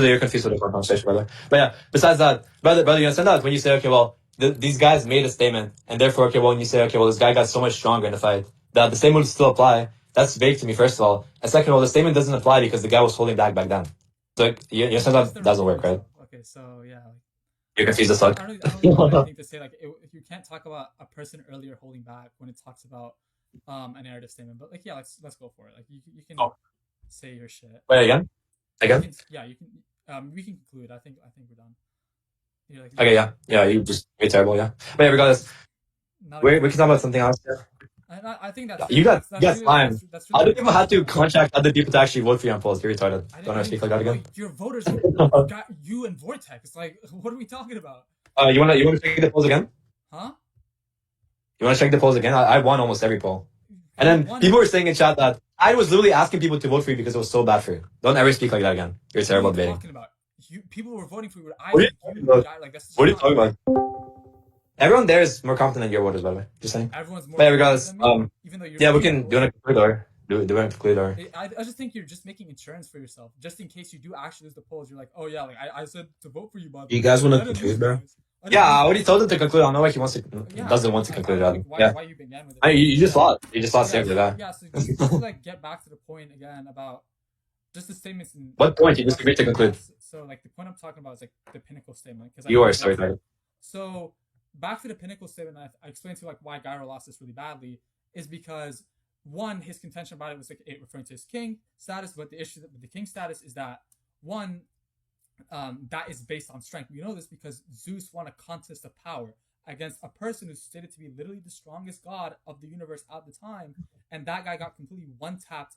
you're confused with the conversation, brother. But yeah, besides that, brother, you understand that when you say, okay, well, these guys made a statement, and therefore, okay, well, when you say, okay, well, this guy got so much stronger in the fight, that the statement would still apply. That's vague to me, first of all. And second of all, the statement doesn't apply because the guy was holding back then. So you understand that doesn't work, right? Okay, so yeah. You're confused as fuck. I don't know what I think to say. Like, you can't talk about a person earlier holding back when it talks about a narrative statement. But like, yeah, let's go for it. Like, you can say your shit. Wait, again? You can. We can conclude. I think we're done. Like, Okay, yeah. You're terrible, yeah. But yeah, regardless, we can talk about something else. I think that's you got really, time. That's Other really people had to contact other people to actually vote for you on polls. You're retarded. Don't ever speak like that again. Your voters got you and Vortex. Like, what are we talking about? You wanna check the polls again? Huh? You wanna check the polls again? I won almost every poll. And then people were saying in chat that I was literally asking people to vote for you because it was so bad for you. Don't ever speak like that again. You're terrible at debating. People were voting for you. What are you talking about? Everyone there is more confident than your voters, by the way. Just saying. Everyone's more. But yeah, regardless, even though you're. Yeah, we can do an conclude or do we conclude or. I just think you're just making insurance for yourself, just in case you do actually lose the polls. You're like, oh yeah, like I said to vote for you, but You guys want to conclude, bro? Yeah, I already told him to conclude. I don't know why he wants to. Doesn't want to conclude. Why you began with it? You just lost. You just lost after that. Yeah, so just to like get back to the point again about just the statements. What point you disagreed to conclude? So like the point I'm talking about is like the pinnacle statement. You are sorry. So back to the pinnacle statement, I explained to you like why Gyro lost this really badly is because one, his contention about it was like it referring to his king status, but the issue with the king status is that one, that is based on strength. We know this because Zeus won a contest of power against a person who's stated to be literally the strongest god of the universe at the time, and that guy got completely one-tapped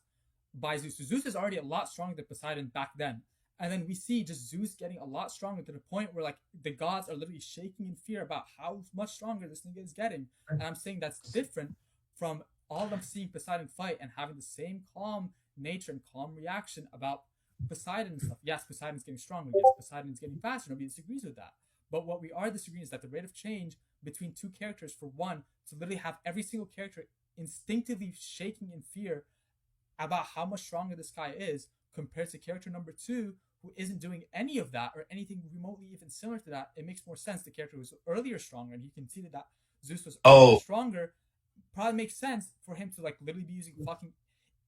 by Zeus. So Zeus is already a lot stronger than Poseidon back then. And then we see just Zeus getting a lot stronger to the point where like the gods are literally shaking in fear about how much stronger this nigga is getting. And I'm saying that's different from all of them seeing Poseidon fight and having the same calm nature and calm reaction about Poseidon and stuff. Yes, Poseidon's getting stronger. Yes, Poseidon's getting faster. Nobody disagrees with that. But what we are disagreeing is that the rate of change between two characters, for one, to literally have every single character instinctively shaking in fear about how much stronger this guy is, compared to character number 2, who isn't doing any of that or anything remotely even similar to that. It makes more sense. The character was earlier stronger, and you can see that Zeus was stronger. Probably makes sense for him to like literally be using fucking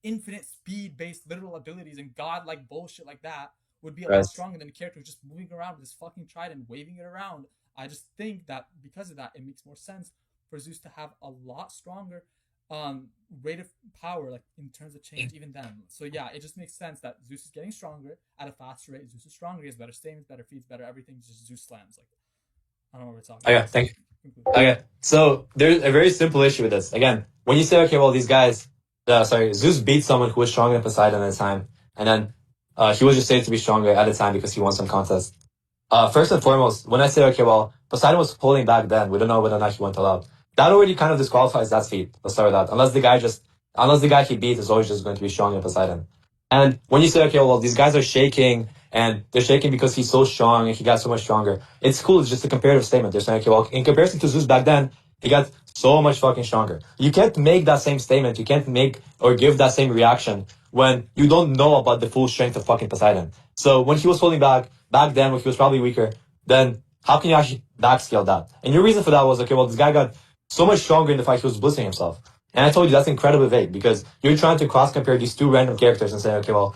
infinite speed-based literal abilities and god-like bullshit like that would be a lot stronger than a character who's just moving around with his fucking trident, waving it around. I just think that because of that, it makes more sense for Zeus to have a lot stronger rate of power, like in terms of change, even then. So yeah, it just makes sense that Zeus is getting stronger at a faster rate. Zeus is stronger. He has better statements, better feats, better everything. Just Zeus slams. Like, I don't know what we're talking about. Okay, thank you. Okay, so there's a very simple issue with this. Again, when you say, okay, well, these guys, Zeus beat someone who was stronger than Poseidon at the time, and then he was just stated to be stronger at the time because he won some contest. First and foremost, when I say, okay, well, Poseidon was pulling back then, we don't know whether or not he went all out. That already kind of disqualifies that feat. Let's start with that. Unless the guy he beat is always just going to be stronger than Poseidon. And when you say, okay, well, these guys are shaking, and they're shaking because he's so strong and he got so much stronger. It's cool. It's just a comparative statement. They're saying, okay, well, in comparison to Zeus back then, he got so much fucking stronger. You can't make that same statement. You can't make or give that same reaction when you don't know about the full strength of fucking Poseidon. So when he was holding back then, when he was probably weaker, then how can you actually backscale that? And your reason for that was, okay, well, this guy got so much stronger in the fight, he was blissing himself. And I told you that's incredibly vague because you're trying to cross-compare these two random characters and say, okay, well,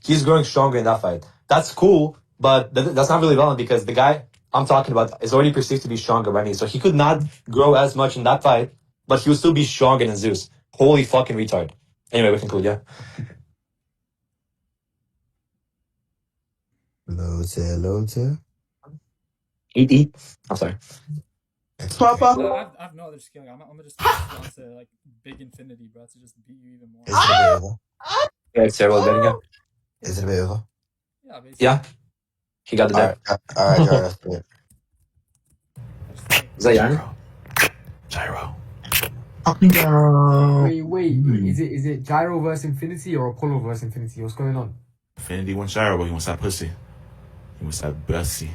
he's growing stronger in that fight. That's cool, but that's not really relevant because the guy I'm talking about is already perceived to be stronger by me. So he could not grow as much in that fight, but he would still be stronger than Zeus. Holy fucking retard. Anyway, we conclude, yeah? Loads. Eat. I'm sorry. Papa. I have no other skill. I'm gonna just want to like big infinity, bro, to just beat you even more. Is it a bit over? Yeah, it's terrible betting, yeah. Is it a bit over? Yeah, basically. Yeah. He got the dead. Alright, Gyro, let's do it. Is that Gyro? Gyro. Wait. Is it Gyro versus Infinity or Apollo versus Infinity? What's going on? Infinity wants Gyro, but he wants that pussy. He wants that bussy.